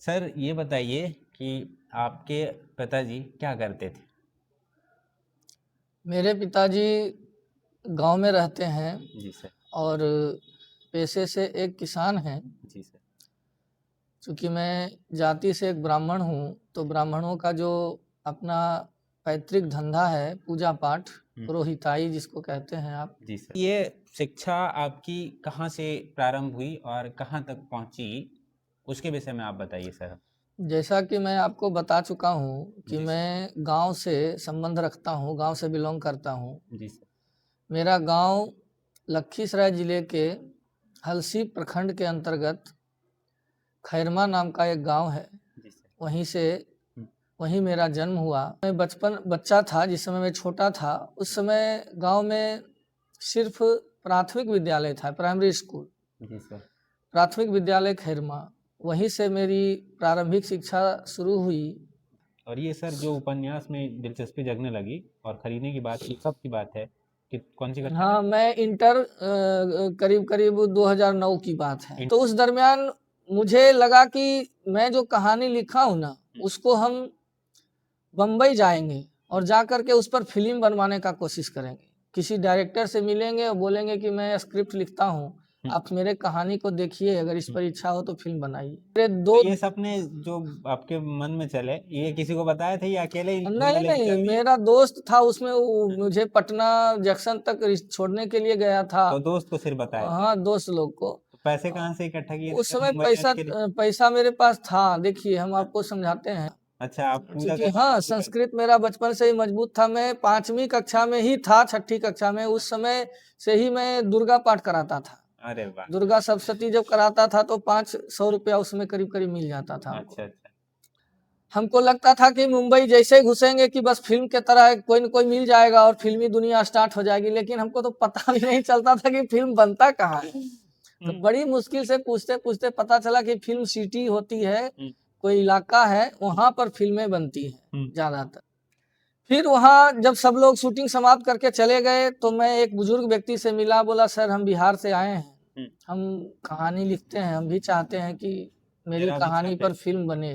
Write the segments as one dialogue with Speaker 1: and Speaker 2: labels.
Speaker 1: Sir ये बताइए कि आपके पिताजी क्या करते थे?
Speaker 2: मेरे पिताजी गांव में रहते हैं
Speaker 1: जी सर।
Speaker 2: और पेशे से एक किसान हैं।
Speaker 1: जी सर।
Speaker 2: चूँकि मैं जाति से एक ब्राह्मण हूँ, तो ब्राह्मणों का जो अपना पैतृक धंधा है पूजा पाठ, पुरोहिताई जिसको कहते हैं आप।
Speaker 1: जी सर। ये शिक्षा आपकी कहाँ से प्रारंभ हुई और कहाँ तक पहुँची, उसके विषय में आप बताइए सर।
Speaker 2: जैसा कि मैं आपको बता चुका हूँ कि
Speaker 1: जी सर।
Speaker 2: मैं गांव से संबंध रखता हूँ, गांव से बिलोंग करता हूँ।
Speaker 1: जी सर।
Speaker 2: मेरा गांव लखीसराय जिले के हलसी प्रखंड के अंतर्गत खैरमा नाम का एक गांव है।
Speaker 1: जी सर।
Speaker 2: वहीं मेरा जन्म हुआ। मैं बच्चा था, जिस समय मैं छोटा था, उस समय गांव में सिर्फ प्राथमिक विद्यालय था, प्राइमरी स्कूल।
Speaker 1: जी सर।
Speaker 2: प्राथमिक विद्यालय खैरमा, वहीं से मेरी प्रारंभिक शिक्षा शुरू हुई।
Speaker 1: और ये सर जो उपन्यास में दिलचस्पी जगने लगी और खरीदने की बात, ये कब की बात है कि कौन सी कक्षा में?
Speaker 2: हाँ, मैं इंटर करीब करीब 2009 की बात है। तो उस दरमियान मुझे लगा कि मैं जो कहानी लिखा हूँ ना, उसको हम बम्बई जाएंगे और जा कर के उस पर फिल्म बनवाने का कोशिश करेंगे। किसी डायरेक्टर से मिलेंगे और बोलेंगे कि मैं स्क्रिप्ट लिखता हूँ, आप मेरे कहानी को देखिए, अगर इस पर इच्छा हो तो फिल्म बनाइए। मेरे दो
Speaker 1: तो ये सपने जो आपके मन में चले, ये किसी को बताए थे या अकेले ही
Speaker 2: नहीं
Speaker 1: मतलब
Speaker 2: नहीं,
Speaker 1: जब ये
Speaker 2: मेरा दोस्त था उसमें, वो मुझे पटना जंक्शन तक छोड़ने के लिए गया था।
Speaker 1: तो दोस्त को सिर्फ बताए थे?
Speaker 2: हाँ, दोस्त लोग को।
Speaker 1: तो पैसे कहाँ से इकट्ठा किए थे
Speaker 2: उस
Speaker 1: सर
Speaker 2: समय
Speaker 1: मुंबई
Speaker 2: पैसा
Speaker 1: जाने के लिए?
Speaker 2: पैसा मेरे पास था। देखिए, हम आपको समझाते हैं।
Speaker 1: अच्छा, आप पूरा
Speaker 2: क्योंकि
Speaker 1: करना
Speaker 2: हाँ,
Speaker 1: शुरू कर।
Speaker 2: संस्कृत मेरा बचपन से ही मजबूत था। मैं 5वीं कक्षा में ही था, 6ठी कक्षा में, उस समय से ही मैं दुर्गा पाठ कराता था।
Speaker 1: अरे वाह!
Speaker 2: दुर्गा सप्तशती जब कराता था तो 500 रुपया उसमें करीब करीब मिल जाता था हमको।
Speaker 1: अच्छा, अच्छा।
Speaker 2: हमको लगता था कि मुंबई जैसे घुसेंगे कि बस फिल्म के तरह कोई न कोई मिल जाएगा और फिल्मी दुनिया स्टार्ट हो जाएगी, लेकिन हमको तो पता भी नहीं चलता था कि फिल्म बनता कहाँ है। तो बड़ी मुश्किल से पूछते पूछते पता चला कि फिल्म सिटी होती है, कोई इलाका है, वहां पर फिल्में बनती हैं ज्यादातर। फिर वहाँ जब सब लोग शूटिंग समाप्त करके चले गए तो मैं एक बुजुर्ग व्यक्ति से मिला। बोला, सर हम बिहार से आए हैं, हम कहानी लिखते हैं, हम भी चाहते हैं कि मेरी
Speaker 1: मेरा भी
Speaker 2: कहानी
Speaker 1: छापे।
Speaker 2: पर फिल्म बने।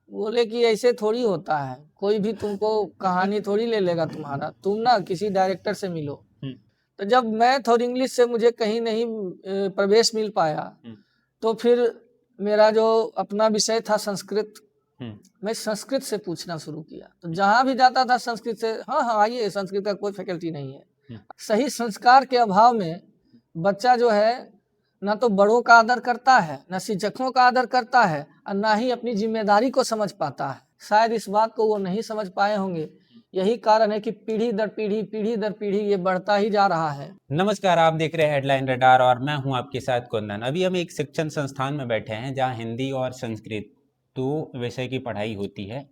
Speaker 2: बोले कि ऐसे थोड़ी होता है, कोई भी तुमको कहानी थोड़ी ले लेगा तुम्हारा, तुम ना किसी डायरेक्टर से मिलो। तो जब मैथ और इंग्लिश से मुझे कहीं नहीं प्रवेश मिल पाया, तो फिर मेरा जो अपना विषय था संस्कृत, मैं संस्कृत से पूछना शुरू किया। तो जहाँ भी जाता था संस्कृत से, हाँ हाँ आइए, संस्कृत का कोई फैकल्टी नहीं है। सही संस्कार के अभाव में बच्चा जो है ना तो बड़ों का आदर करता है, ना शिक्षकों का आदर करता है, और ना ही अपनी जिम्मेदारी को समझ पाता है। शायद इस बात को वो नहीं समझ पाए होंगे। यही कारण है कि पीढ़ी दर पीढ़ी ये बढ़ता ही जा रहा है।
Speaker 1: नमस्कार, आप देख रहे हैं हेडलाइन रडार और मैं हूं आपके साथ कुंदन। अभी हम एक शिक्षण संस्थान में बैठे हैं जहां हिंदी और संस्कृत दो विषय की पढ़ाई होती है।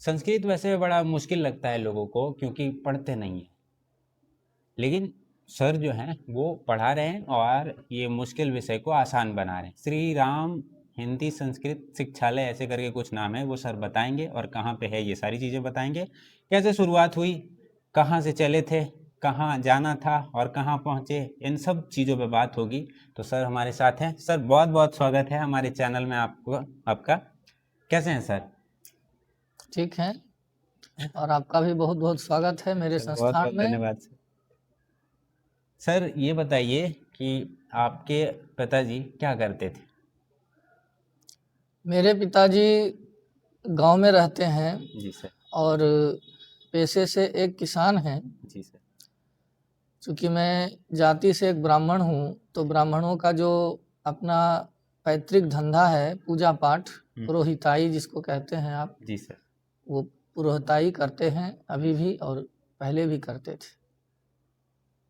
Speaker 1: संस्कृत वैसे बड़ा मुश्किल लगता है लोगों को क्योंकि पढ़ते नहीं हैं, लेकिन सर जो हैं वो पढ़ा रहे हैं और ये मुश्किल विषय को आसान बना रहे हैं। श्री राम हिंदी संस्कृत शिक्षालय ऐसे करके कुछ नाम है, वो सर बताएंगे और कहाँ पे है ये सारी चीज़ें बताएंगे। कैसे शुरुआत हुई, कहाँ से चले थे, कहाँ जाना था और कहाँ पहुँचे, इन सब चीज़ों पे बात होगी। तो सर हमारे साथ हैं। सर बहुत बहुत स्वागत है हमारे चैनल में आपका। कैसे हैं सर?
Speaker 2: ठीक है, और आपका भी बहुत बहुत स्वागत है मेरे
Speaker 1: सर बहुत
Speaker 2: संस्थान
Speaker 1: बहुत
Speaker 2: में।
Speaker 1: धन्यवाद सर। सर ये बताइए कि आपके पिताजी क्या करते थे?
Speaker 2: मेरे पिताजी गांव में रहते हैं
Speaker 1: जी सर।
Speaker 2: और पेशे से एक किसान हैं।
Speaker 1: जी सर।
Speaker 2: चूँकि मैं जाति से एक ब्राह्मण हूँ, तो ब्राह्मणों का जो अपना पैतृक धंधा है पूजा पाठ, पुरोहिताई जिसको कहते हैं आप,
Speaker 1: जी सर।
Speaker 2: वो पुरोहिताई करते हैं अभी भी और पहले भी करते थे।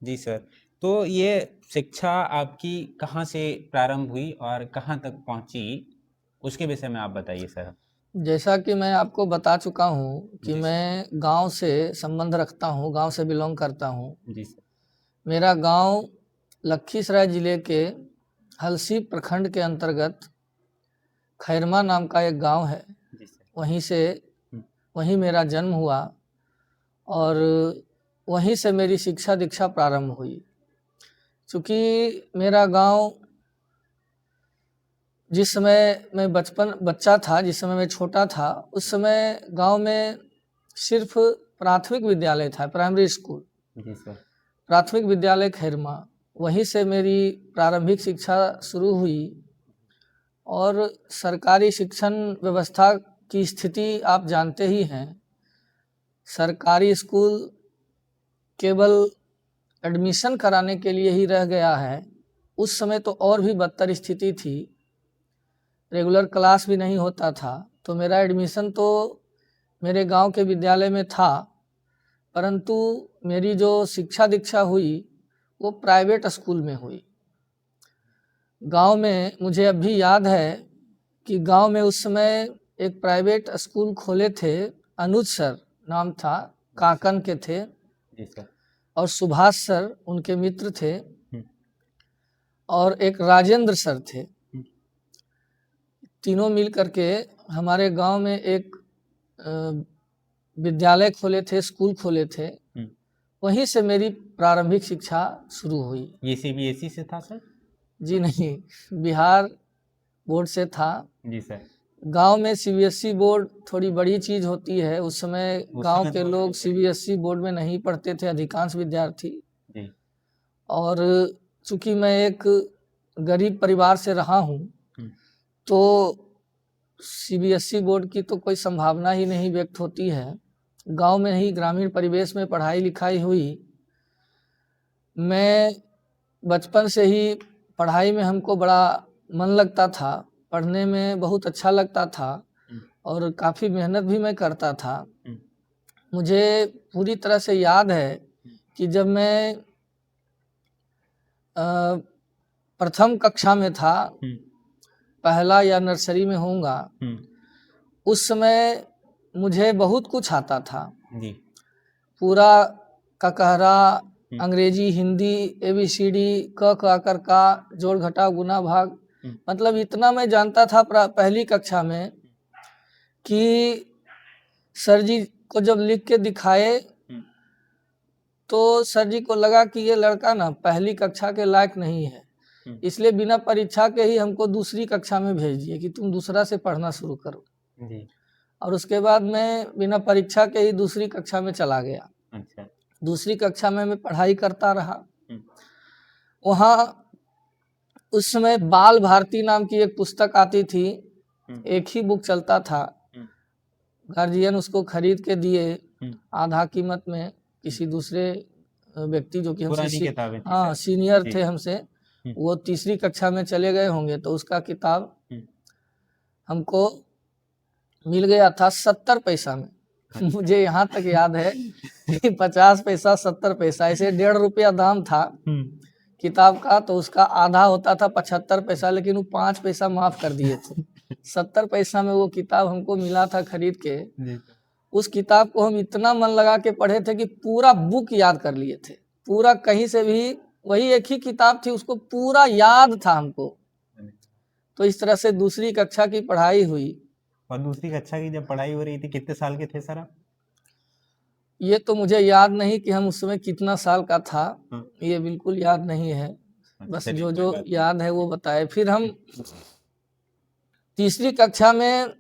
Speaker 1: जी सर। तो ये शिक्षा आपकी कहाँ से प्रारंभ हुई और कहाँ तक पहुँची, उसके विषय में आप बताइए सर।
Speaker 2: जैसा कि मैं आपको बता चुका हूँ कि
Speaker 1: जी सर।
Speaker 2: मैं गांव से संबंध रखता हूँ, गांव से बिलोंग करता हूँ।
Speaker 1: जी सर।
Speaker 2: मेरा गांव लखीसराय जिले के हलसी प्रखंड के अंतर्गत खैरमा नाम का एक गांव है।
Speaker 1: जी सर।
Speaker 2: वहीं मेरा जन्म हुआ और वहीं से मेरी शिक्षा दीक्षा प्रारंभ हुई। चूँकि मेरा गांव जिस समय मैं बच्चा था, जिस समय मैं छोटा था, उस समय गांव में सिर्फ प्राथमिक विद्यालय था, प्राइमरी स्कूल।
Speaker 1: जी सर।
Speaker 2: प्राथमिक विद्यालय खैरमा, वहीं से मेरी प्रारंभिक शिक्षा शुरू हुई। और सरकारी शिक्षण व्यवस्था की स्थिति आप जानते ही हैं। सरकारी स्कूल केवल एडमिशन कराने के लिए ही रह गया है। उस समय तो और भी बदतर स्थिति थी, रेगुलर क्लास भी नहीं होता था। तो मेरा एडमिशन तो मेरे गांव के विद्यालय में था, परंतु मेरी जो शिक्षा दीक्षा हुई वो प्राइवेट स्कूल में हुई। गांव में मुझे अब भी याद है कि गांव में उस समय एक प्राइवेट स्कूल खोले थे, अनुज सर नाम था, काकन के थे।
Speaker 1: जी सर।
Speaker 2: और सुभाष सर उनके मित्र थे, और एक राजेंद्र सर थे। तीनों मिल करके हमारे गांव में एक विद्यालय खोले थे, स्कूल खोले थे। वहीं से मेरी प्रारंभिक शिक्षा शुरू हुई।
Speaker 1: ये सीबीएसई से था सर?
Speaker 2: जी नहीं, बिहार बोर्ड से था। जी सर। गांव में सीबीएसई बोर्ड थोड़ी बड़ी चीज होती है। उस समय गांव के लोग सीबीएसई बोर्ड में नहीं पढ़ते थे, अधिकांश विद्यार्थी। जी। और चूंकि मैं एक गरीब परिवार से रहा हूं, तो सीबीएसई बोर्ड की तो कोई संभावना ही नहीं व्यक्त होती है। गांव में ही ग्रामीण परिवेश में पढ़ाई लिखाई हुई। मैं बचपन से ही पढ़ाई में हमको बड़ा मन लगता था, पढ़ने में बहुत अच्छा लगता था, और काफ़ी मेहनत भी मैं करता था। मुझे पूरी तरह से याद है कि जब मैं प्रथम कक्षा में था, पहला या नर्सरी में होऊंगा, उस समय मुझे बहुत कुछ आता था जी। पूरा ककहरा, अंग्रेजी, हिंदी, ABCD, क ख अकर का, जोड़ घटाव गुना भाग, मतलब इतना मैं जानता था पहली कक्षा में कि सर जी को जब लिख के दिखाए तो सर जी को लगा कि ये लड़का ना पहली कक्षा के लायक नहीं है, इसलिए बिना परीक्षा के ही हमको दूसरी कक्षा में भेज दिए कि तुम दूसरा से पढ़ना शुरू करो जी। और उसके बाद मैं बिना परीक्षा के ही दूसरी कक्षा में चला गया। अच्छा। दूसरी कक्षा में मैं पढ़ाई करता रहा। वहाँ उस समय बाल भारती नाम की एक पुस्तक आती थी, एक ही बुक चलता था। गार्जियन उसको खरीद के दिए आधा कीमत में किसी दूसरे व्यक्ति जो कि हमसे सीनियर थे हमसे, वो तीसरी कक्षा में चले गए होंगे, तो उसका किताब हमको मिल गया था 70 पैसा में। मुझे यहाँ तक याद है कि 50 पैसा 70 पैसा, ऐसे 1.5 रुपया दाम था किताब का, तो उसका आधा होता था 75 पैसा, लेकिन वो 5 पैसा माफ कर दिए थे। 70 पैसा में वो किताब हमको मिला था खरीद के। उस किताब को हम इतना मन लगा के पढ़े थे कि पूरा बुक याद कर लिए थे, पूरा कहीं से भी, वही एक ही किताब थी, उसको पूरा याद था हमको। तो इस तरह से दूसरी कक्षा की पढ़ाई हुई।
Speaker 1: और दूसरी कक्षा की जब पढ़ाई हो रही थी, कितने साल के थे सर आप?
Speaker 2: ये तो मुझे याद नहीं कि हम उस समय कितना साल का था, ये बिल्कुल याद नहीं है। बस जो याद है वो बताए। फिर हम तीसरी कक्षा में,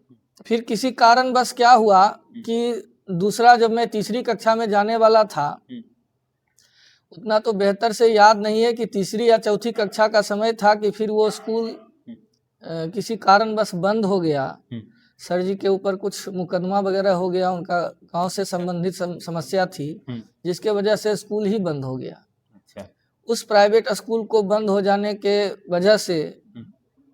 Speaker 2: फिर किसी कारण बस क्या हुआ कि दूसरा, जब मैं तीसरी कक्षा में जाने वाला था, उतना तो बेहतर से याद नहीं है कि तीसरी या चौथी कक्षा का समय था कि फिर वो स्कूल किसी कारण बस बंद हो गया। सर जी के ऊपर कुछ मुकदमा वगैरह हो गया, उनका गांव से संबंधित समस्या थी, जिसके वजह से स्कूल ही बंद हो गया। अच्छा। उस प्राइवेट स्कूल को बंद हो जाने के वजह से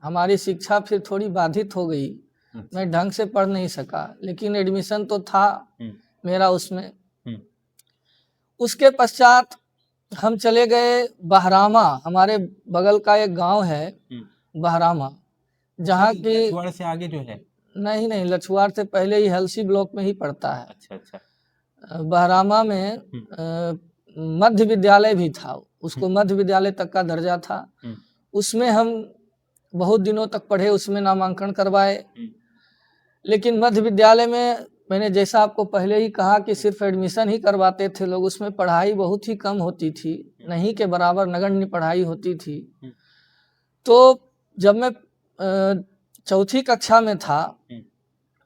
Speaker 2: हमारी शिक्षा फिर थोड़ी बाधित हो गई। अच्छा। मैं ढंग से पढ़ नहीं सका, लेकिन एडमिशन तो था मेरा उसमें। उसके पश्चात हम चले गए बहरामा, हमारे बगल का एक गांव है बहरामा, जहाँ की
Speaker 1: लछुआड़ से आगे जो है,
Speaker 2: नहीं, लछुआड़ से पहले ही हलसी ब्लॉक में ही पड़ता है।
Speaker 1: अच्छा।
Speaker 2: बहरामा में मध्य विद्यालय भी था, उसको मध्य विद्यालय तक का दर्जा था। उसमें हम बहुत दिनों तक पढ़े, उसमें नामांकन करवाए। लेकिन मध्य विद्यालय में मैंने जैसा आपको पहले ही कहा कि सिर्फ एडमिशन ही करवाते थे लोग, उसमें पढ़ाई बहुत ही कम होती थी, नहीं के बराबर नगण्य पढ़ाई होती थी। तो जब मैं चौथी कक्षा में था,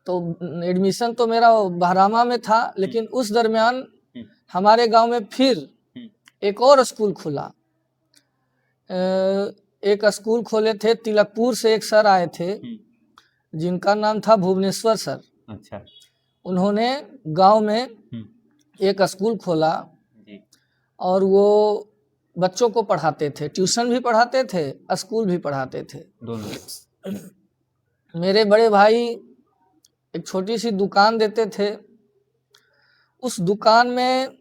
Speaker 2: तो एडमिशन तो मेरा बहरामा में था, लेकिन उस दरमियान हमारे गांव में फिर एक और स्कूल खुला। एक स्कूल खोले थे, तिलकपुर से एक सर आए थे जिनका नाम था भुवनेश्वर सर।
Speaker 1: अच्छा।
Speaker 2: उन्होंने गांव में एक स्कूल खोला और वो बच्चों को पढ़ाते थे, ट्यूशन भी पढ़ाते थे, स्कूल भी पढ़ाते थे
Speaker 1: दोनों।
Speaker 2: मेरे बड़े भाई एक छोटी सी दुकान देते थे। उस दुकान में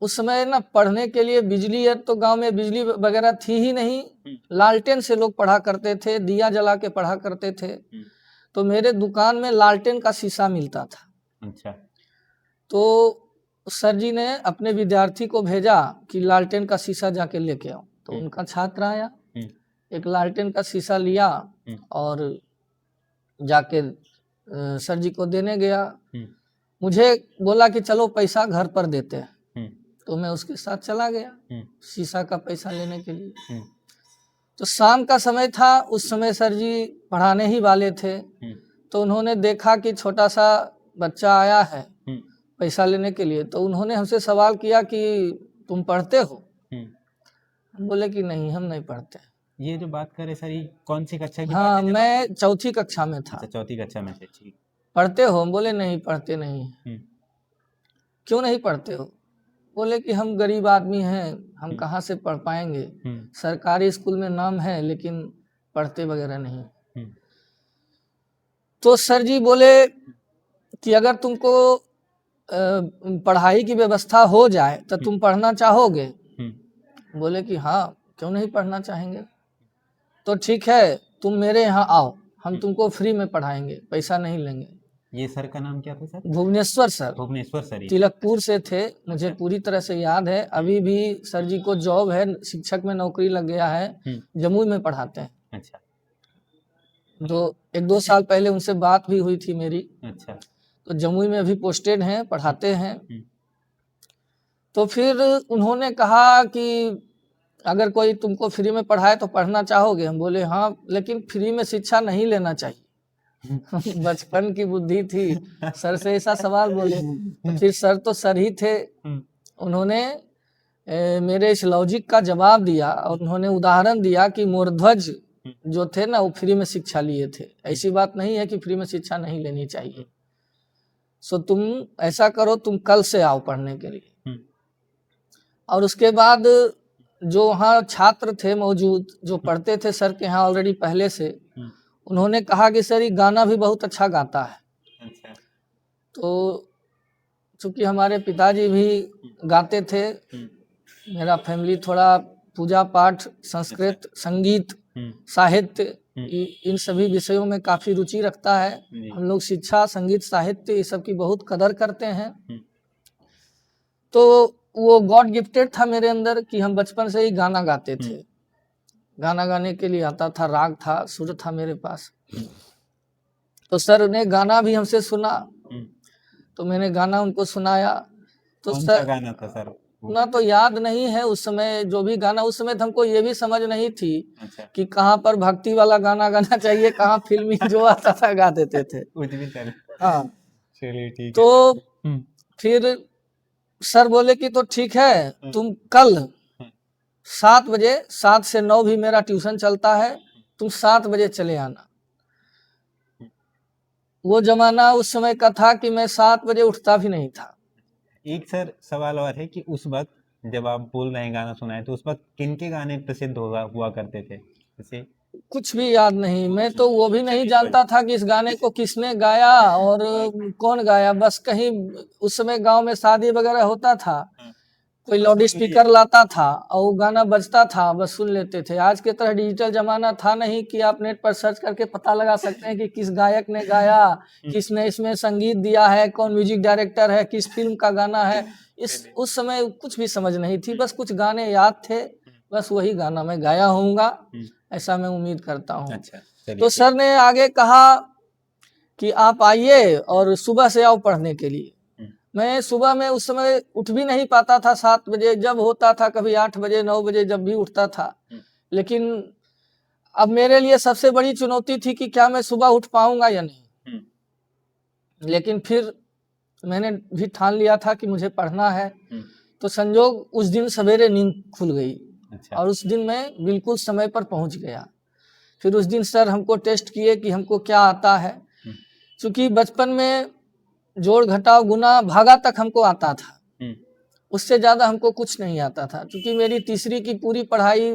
Speaker 2: उस समय ना पढ़ने के लिए बिजली, तो गांव में बिजली वगैरह थी ही नहीं, लालटेन से लोग पढ़ा करते थे, दिया जला के पढ़ा करते थे। तो मेरे दुकान में लालटेन का शीशा मिलता था।
Speaker 1: अच्छा।
Speaker 2: तो सर जी ने अपने विद्यार्थी को भेजा कि लालटेन का शीशा जाके लेके आओ। तो उनका छात्र आया, एक लालटेन का शीशा लिया और जाके सर जी को देने गया। मुझे बोला कि चलो पैसा घर पर देते हैं, तो मैं उसके साथ चला गया शीशा का पैसा लेने के लिए। तो शाम का समय था, उस समय सर जी पढ़ाने ही वाले थे। तो उन्होंने देखा कि छोटा सा बच्चा आया है पैसा लेने के लिए, तो उन्होंने हमसे सवाल किया कि तुम पढ़ते हो? हम बोले कि नहीं, हम नहीं पढ़ते।
Speaker 1: ये जो बात करे सर, ये कौन सी कक्षा की
Speaker 2: हाँ,
Speaker 1: बात है?
Speaker 2: मैं चौथी कक्षा में था।
Speaker 1: अच्छा, चौथी कक्षा में थे। ठीक।
Speaker 2: पढ़ते हो? हम बोले नहीं, पढ़ते नहीं। क्यों नहीं पढ़ते हो? बोले कि हम गरीब आदमी हैं, हम कहाँ से पढ़ पाएंगे, सरकारी स्कूल में नाम है लेकिन पढ़ते वगैरह नहीं। तो सर जी बोले कि अगर तुमको पढ़ाई की व्यवस्था हो जाए तो तुम पढ़ना चाहोगे? बोले कि हाँ, क्यों नहीं पढ़ना चाहेंगे। तो ठीक है, तुम मेरे यहाँ आओ, हम तुमको फ्री में पढ़ाएंगे, पैसा नहीं लेंगे।
Speaker 1: ये सर का नाम क्या था sir?
Speaker 2: Bhubaneswar sir.
Speaker 1: Bhubaneswar sir
Speaker 2: Tilakpur से थे, मुझे पूरी तरह से याद है। अभी भी सर जी को जॉब है, शिक्षक में नौकरी लग गया है, जमुई में पढ़ाते हैं।
Speaker 1: अच्छा।
Speaker 2: तो 1-2 साल पहले उनसे बात भी हुई थी मेरी।
Speaker 1: अच्छा।
Speaker 2: तो जमुई में अभी पोस्टेड हैं, पढ़ाते हैं। तो फिर उन्होंने कहा कि अगर कोई तुमको फ्री में पढ़ाए तो पढ़ना चाहोगे? हम बोले हाँ, लेकिन फ्री में शिक्षा नहीं लेना चाहिए। बचपन की बुद्धि थी, सर से ऐसा सवाल बोले। तो फिर सर तो सर ही थे, उन्होंने मेरे इस लॉजिक का जवाब दिया और उन्होंने उदाहरण दिया कि मोरध्वज जो थे ना, वो फ्री में शिक्षा लिए थे। ऐसी बात नहीं है कि फ्री में शिक्षा नहीं लेनी चाहिए। सो तुम ऐसा करो, तुम कल से आओ पढ़ने के लिए। और उसके बाद जो वहाँ छात्र थे मौजूद, जो पढ़ते थे सर के यहाँ ऑलरेडी पहले से, उन्होंने कहा कि सर ये गाना भी बहुत अच्छा गाता है।
Speaker 1: अच्छा।
Speaker 2: तो चूंकि हमारे पिताजी भी गाते थे, मेरा फैमिली थोड़ा पूजा पाठ, संस्कृत, संगीत, साहित्य, इन सभी विषयों में काफ़ी रुचि रखता है। हम लोग शिक्षा, संगीत, साहित्य ये सब की बहुत कदर करते हैं। तो वो गॉड गिफ्टेड था मेरे अंदर कि हम बचपन से ही गाना गाते थे। गाना गाने के लिए आता था, राग था, सुर था मेरे पास। तो सर ने गाना भी हमसे सुना, तो मैंने गाना उनको सुनाया। तो
Speaker 1: कौन
Speaker 2: सर
Speaker 1: सा गाना था सर?
Speaker 2: ना तो याद नहीं है उस समय, जो भी गाना उस समय हमको ये भी समझ नहीं थी।
Speaker 1: अच्छा।
Speaker 2: कि कहाँ पर भक्ति वाला गाना गाना चाहिए, कहाँ फिल्मी जो आता था गा देते थे।
Speaker 1: कुछ भी चल।
Speaker 2: हाँ,
Speaker 1: चलिए ठीक है।
Speaker 2: तो फिर सर बोले कि तो ठीक है, तुम कल 7 बजे, 7 से 9 भी मेरा ट्यूशन चलता है, तुम 7 बजे चले आना। वो जमाना उस समय का था कि मैं 7 बजे उठता भी नहीं था।
Speaker 1: एक सर सवाल और है कि उस वक्त जब आप बोल रहे हैं गाना सुनाए, तो उस वक्त किन के गाने प्रसिद्ध हुआ करते थे? जैसे
Speaker 2: कुछ भी याद नहीं, मैं तो वो भी नहीं जानता था कि इस गाने को किसने गाया और कौन गाया। बस कहीं उस समय गांव में शादी वगैरह होता था, कोई लाउड स्पीकर लाता था और वो गाना बजता था, बस सुन लेते थे। आज के तरह डिजिटल जमाना था नहीं कि आप नेट पर सर्च करके पता लगा सकते हैं कि किस गायक ने गाया, किसने इसमें संगीत दिया है, कौन म्यूजिक डायरेक्टर है, किस फिल्म का गाना है। उस समय कुछ भी समझ नहीं थी, बस कुछ गाने याद थे, बस वही गाना मैं गाया होऊंगा, ऐसा मैं उम्मीद करता हूँ।
Speaker 1: अच्छा।
Speaker 2: तो सर ने आगे कहा कि आप आइए और सुबह से आओ पढ़ने के लिए। मैं सुबह में उस समय उठ भी नहीं पाता था 7 बजे, जब होता था कभी 8 बजे, 9 बजे जब भी उठता था। लेकिन अब मेरे लिए सबसे बड़ी चुनौती थी कि क्या मैं सुबह उठ पाऊंगा या नहीं। लेकिन फिर मैंने भी ठान लिया था कि मुझे पढ़ना है। तो संजोग उस दिन सवेरे नींद खुल गई। अच्छा। और उस दिन मैं बिल्कुल समय पर पहुंच गया। फिर उस दिन सर हमको टेस्ट किए कि हमको क्या आता है। क्योंकि बचपन में जोड़ घटाव गुना भागा तक हमको आता था, उससे ज्यादा हमको कुछ नहीं आता था। क्योंकि मेरी तीसरी की पूरी पढ़ाई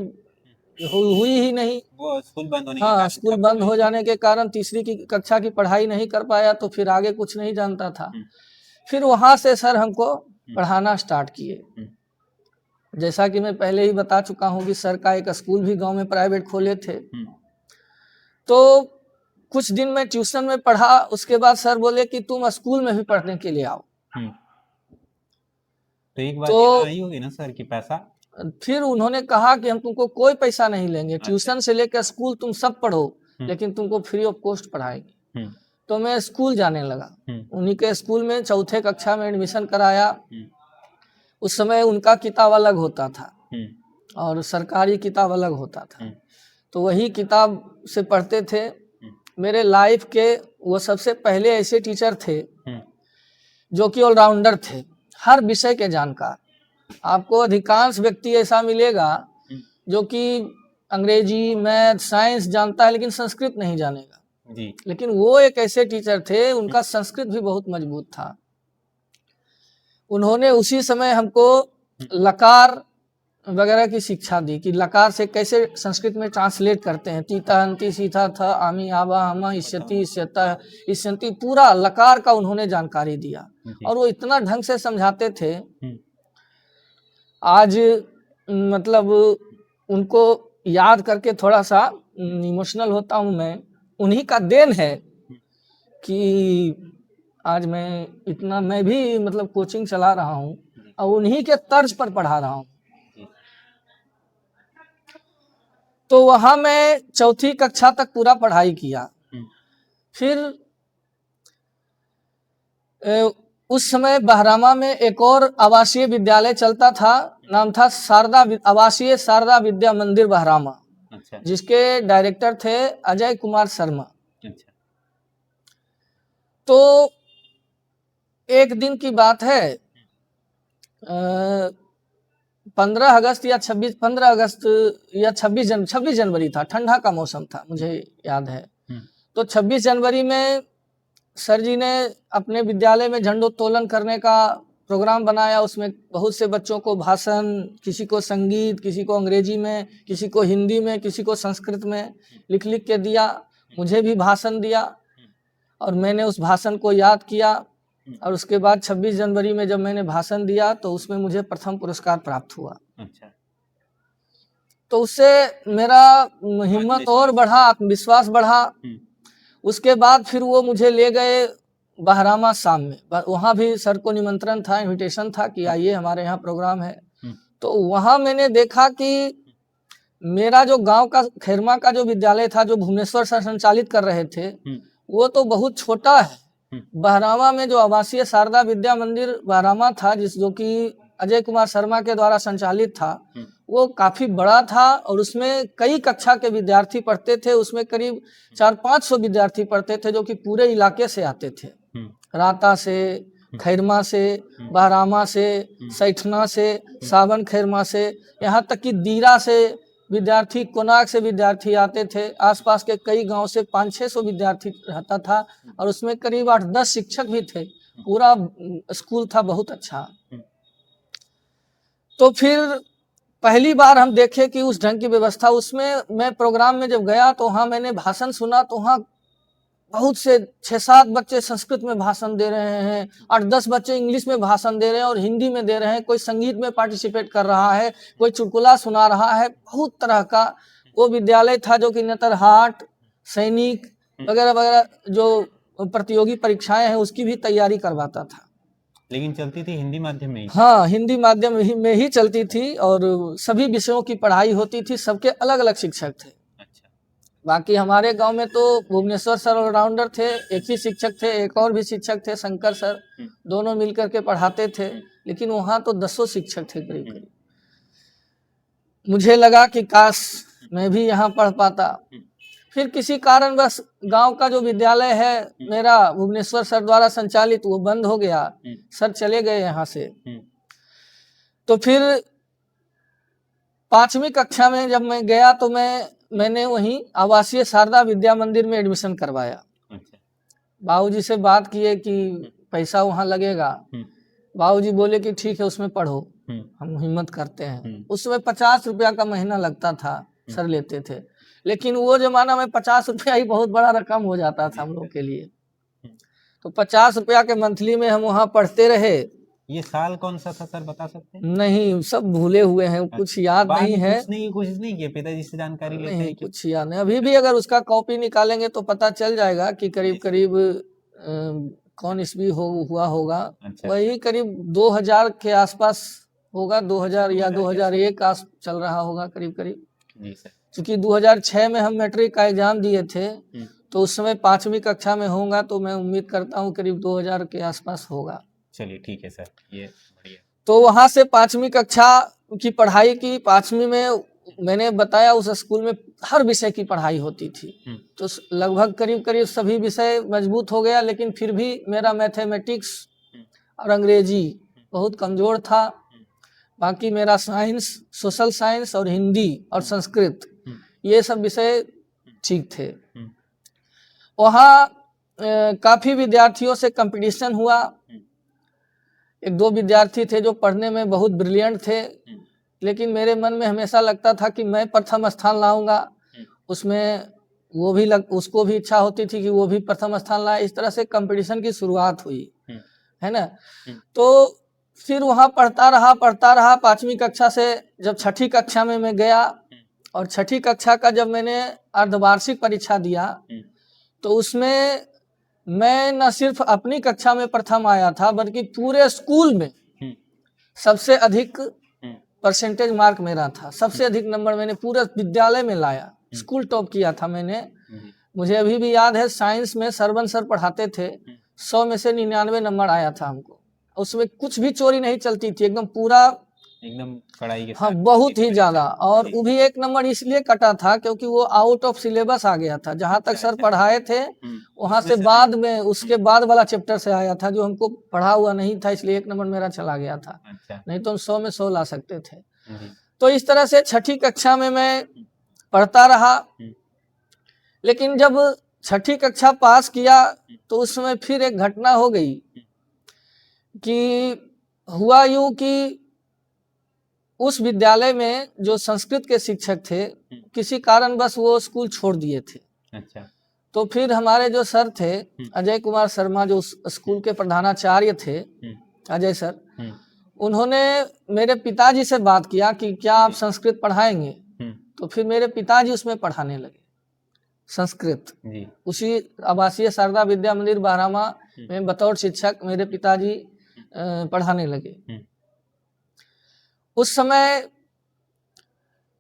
Speaker 2: हुई ही नहीं, वो स्कूल बंद होने हाँ, स्कूल बंद हो जाने के कारण तीसरी की कक्षा की पढ़ाई नहीं कर पाया, तो फिर आगे कुछ नहीं जानता था। फिर वहां से सर हमको पढ़ाना स्टार्ट किए। जैसा कि मैं पहले ही बता चुका हूँ कि सर का एक स्कूल भी गांव में प्राइवेट खोले थे। तो कुछ दिन मैं ट्यूशन में पढ़ा, उसके बाद सर बोले कि तुम स्कूल में भी पढ़ने के लिए आओ।
Speaker 1: तो एक बात ये आई होगी ना सर कि पैसा,
Speaker 2: फिर उन्होंने कहा कि हम तुमको कोई पैसा नहीं लेंगे, ट्यूशन से लेकर स्कूल तुम सब पढ़ो, लेकिन तुमको फ्री ऑफ कॉस्ट पढ़ाएंगे। तो मैं स्कूल जाने लगा। उन्हीं के स्कूल में चौथे कक्षा में एडमिशन कराया। उस समय उनका किताब अलग होता था और सरकारी किताब अलग होता था, तो वही किताब से पढ़ते थे। मेरे लाइफ के वो सबसे पहले ऐसे टीचर थे जो कि ऑलराउंडर थे, हर विषय के जानकार। आपको अधिकांश व्यक्ति ऐसा मिलेगा जो कि अंग्रेजी, मैथ, साइंस जानता है लेकिन संस्कृत नहीं जानेगा जी। लेकिन वो एक ऐसे टीचर थे, उनका संस्कृत भी बहुत मजबूत था। उन्होंने उसी समय हमको लकार वगैरह की शिक्षा दी कि लकार से कैसे संस्कृत में ट्रांसलेट करते हैं। तीता अंति सीता था आमी आबा हमा इष्यति इष्यता इष्यंति, पूरा लकार का उन्होंने जानकारी दिया। और वो इतना ढंग से समझाते थे, आज मतलब उनको याद करके थोड़ा सा इमोशनल होता हूँ मैं। उन्हीं का देन है कि आज मैं इतना, मैं भी मतलब कोचिंग चला रहा हूँ और उन्हीं के तर्ज पर पढ़ा रहा हूँ। तो वहां मैं चौथी कक्षा तक पूरा पढ़ाई किया। फिर उस समय बहरामा में एक और आवासीय विद्यालय चलता था, नाम था आवासीय शारदा विद्या मंदिर बहरामा। अच्छा। जिसके डायरेक्टर थे अजय कुमार शर्मा। अच्छा। तो एक दिन की बात है, 15 अगस्त या 26 जनवरी था, ठंडा का मौसम था, मुझे याद है। तो 26 जनवरी में सर जी ने अपने विद्यालय में झंडोत्तोलन करने का प्रोग्राम बनाया। उसमें बहुत से बच्चों को भाषण, किसी को संगीत, किसी को अंग्रेजी में, किसी को हिंदी में, किसी को संस्कृत में लिख लिख के दिया। मुझे भी भाषण दिया और मैंने उस भाषण को याद किया। और उसके बाद 26 जनवरी में जब मैंने भाषण दिया तो उसमें मुझे प्रथम पुरस्कार प्राप्त हुआ। अच्छा। तो उससे मेरा हिम्मत और बढ़ा, आत्मविश्वास बढ़ा। उसके बाद फिर वो मुझे ले गए बहरामा शाम में, वहाँ भी सर को निमंत्रण था, इनविटेशन था कि आइए हमारे यहाँ प्रोग्राम है। तो वहाँ मैंने देखा कि मेरा जो गांव का खैरमा का जो विद्यालय था, जो भुवनेश्वर सर संचालित कर रहे थे, वो तो बहुत छोटा है। बहरामा में जो आवासीय शारदा विद्या मंदिर बहरामा था, जो कि अजय कुमार शर्मा के द्वारा संचालित था, वो काफी बड़ा था और उसमें कई कक्षा के विद्यार्थी पढ़ते थे। उसमें करीब 400-500 विद्यार्थी पढ़ते थे जो कि पूरे इलाके से आते थे, राता से, खैरमा से, बहरामा से, सैठना से, सावन खैरमा से, यहाँ तक कि दीरा से विद्यार्थी, कोनाक से विद्यार्थी आते थे। आसपास के कई गांव से 500-600 विद्यार्थी रहता था और उसमें करीब 8-10 शिक्षक भी थे। पूरा स्कूल था बहुत अच्छा। तो फिर पहली बार हम देखे कि उस ढंग की व्यवस्था, उसमें मैं प्रोग्राम में जब गया तो वहाँ मैंने भाषण सुना, तो वहाँ बहुत से 6-7 बच्चे संस्कृत में भाषण दे रहे हैं, 8-10 बच्चे इंग्लिश में भाषण दे रहे हैं और हिंदी में दे रहे हैं, कोई संगीत में पार्टिसिपेट कर रहा है, कोई चुटकुला सुना रहा है, बहुत तरह का। वो विद्यालय था जो कि नेतरहाट, सैनिक वगैरह वगैरह जो प्रतियोगी परीक्षाएं हैं उसकी भी तैयारी करवाता था।
Speaker 1: लेकिन चलती थी हिंदी माध्यम में ही?
Speaker 2: हाँ, हिंदी माध्यम में ही चलती थी और सभी विषयों की पढ़ाई होती थी। सबके अलग अलग शिक्षक थे। अच्छा। बाकी हमारे गांव में तो भुवनेश्वर सर ऑलराउंडर थे, एक ही शिक्षक थे, एक और भी शिक्षक थे शंकर सर, दोनों मिलकर के पढ़ाते थे। लेकिन वहाँ तो 10 शिक्षक थे करीब करीब। मुझे लगा कि काश मैं भी यहाँ पढ़ पाता। फिर किसी कारणवश गांव का जो विद्यालय है मेरा भुवनेश्वर सर द्वारा संचालित, वो बंद हो गया, सर चले गए यहाँ से। तो फिर 5वीं कक्षा में जब मैं गया तो मैंने वहीं आवासीय शारदा विद्या मंदिर में एडमिशन करवाया। बाबूजी से बात किए कि पैसा वहाँ लगेगा। बाबूजी बोले कि ठीक है उसमें पढ़ो, हम हिम्मत करते हैं। उस समय 50 रुपया का महीना लगता था, सर लेते थे। लेकिन वो जमाना में 50 रुपया ही बहुत बड़ा रकम हो जाता था हम लोग के लिए। तो 50 रुपया के मंथली में हम वहाँ पढ़ते रहे।
Speaker 1: ये साल कौन सा था सर, बता सकते हैं?
Speaker 2: नहीं, सब भूले हुए हैं, कुछ याद नहीं है।
Speaker 1: कोशिश नहीं की पिताजी से जानकारी लेते हैं?
Speaker 2: कुछ याद नहीं। अभी भी अगर उसका कॉपी निकालेंगे तो पता चल जाएगा कि करीब करीब कौन ईस्वी हुआ होगा। अच्छा। वही करीब 2000 के आसपास होगा, 2000 या 2001 चल रहा होगा करीब करीब। जी सर। क्योंकि 2006 में हम मैट्रिक का एग्जाम दिए थे, तो उस समय 5वीं कक्षा में होगा, तो मैं उम्मीद करता हूँ करीब 2000 के आसपास होगा।
Speaker 1: चलिए ठीक है सर, ये बढ़िया।
Speaker 2: तो वहाँ से 5वीं कक्षा की पढ़ाई की। 5वीं में मैंने बताया उस स्कूल में हर विषय की पढ़ाई होती थी, तो लगभग करीब करीब सभी विषय मजबूत हो गया। लेकिन फिर भी मेरा मैथमेटिक्स और अंग्रेजी बहुत कमजोर था। बाकी मेरा साइंस, सोशल साइंस और हिंदी और संस्कृत, ये सब विषय ठीक थे। वहाँ काफ़ी विद्यार्थियों से कंपटीशन हुआ। 1-2 विद्यार्थी थे जो पढ़ने में बहुत ब्रिलियंट थे, लेकिन मेरे मन में हमेशा लगता था कि मैं प्रथम स्थान लाऊंगा। उसमें उसको भी इच्छा होती थी कि वो भी प्रथम स्थान लाए। इस तरह से कंपटीशन की शुरुआत हुई, है ना। तो फिर वहाँ पढ़ता रहा 5वीं कक्षा से जब 6ठी कक्षा में मैं गया, और 6ठी कक्षा का जब मैंने अर्धवार्षिक परीक्षा दिया, तो उसमें मैं न सिर्फ अपनी कक्षा में प्रथम आया था, बल्कि पूरे स्कूल में सबसे अधिक परसेंटेज मार्क मेरा था। सबसे अधिक नंबर मैंने पूरे विद्यालय में लाया, स्कूल टॉप किया था मैंने। मुझे अभी भी याद है, साइंस में सरवन सर पढ़ाते थे, 100 में से 99 नंबर आया था हमको। उसमें कुछ भी चोरी नहीं चलती थी, एकदम पूरा एकदम कड़ाई के साथ। हाँ, बहुत ही ज्यादा। और वो भी 1 नंबर इसलिए कटा था क्योंकि वो आउट ऑफ सिलेबस आ गया था। जहाँ तक सर पढ़ाए थे वहाँ से बाद में उसके बाद वाला चैप्टर से आया था, जो हमको पढ़ा हुआ नहीं था, इसलिए 1 नंबर मेरा चला गया था। नहीं तो हम 100 में 100 ला सकते थे। तो इस तरह से 6ठी कक्षा में मैं पढ़ता रहा। लेकिन जब 6ठी कक्षा पास किया तो उस समय फिर एक घटना हो गई कि हुआ यूं कि उस विद्यालय में जो संस्कृत के शिक्षक थे, किसी कारणवश वो स्कूल छोड़ दिए थे। अच्छा। तो फिर हमारे जो सर थे, अजय कुमार शर्मा, जो स्कूल के प्रधानाचार्य थे, अजय सर, उन्होंने मेरे पिताजी से बात किया कि क्या आप संस्कृत पढ़ाएंगे। तो फिर मेरे पिताजी उसमें पढ़ाने लगे संस्कृत, उसी आवासीय शारदा विद्या मंदिर बहरामा में बतौर शिक्षक मेरे पिताजी पढ़ाने लगे। उस समय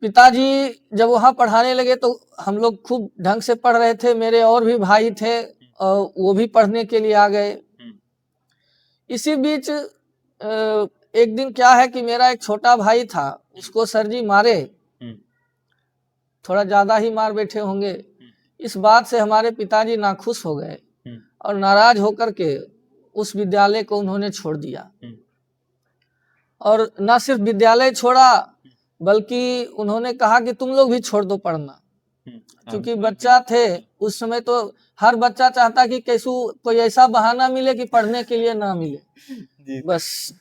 Speaker 2: पिताजी जब वहाँ पढ़ाने लगे तो हम लोग खूब ढंग से पढ़ रहे थे। मेरे और भी भाई थे और वो भी पढ़ने के लिए आ गए। इसी बीच एक दिन क्या है कि मेरा एक छोटा भाई था, उसको सर जी मारे, थोड़ा ज्यादा ही मार बैठे होंगे। इस बात से हमारे पिताजी नाखुश हो गए और नाराज होकर के उस विद्यालय को उन्होंने छोड़ दिया। और न सिर्फ विद्यालय छोड़ा, बल्कि उन्होंने कहा कि तुम लोग भी छोड़ दो पढ़ना। क्योंकि बच्चा थे उस समय, तो हर बच्चा चाहता कि कैसू कोई ऐसा बहाना मिले कि पढ़ने के लिए ना मिले। बस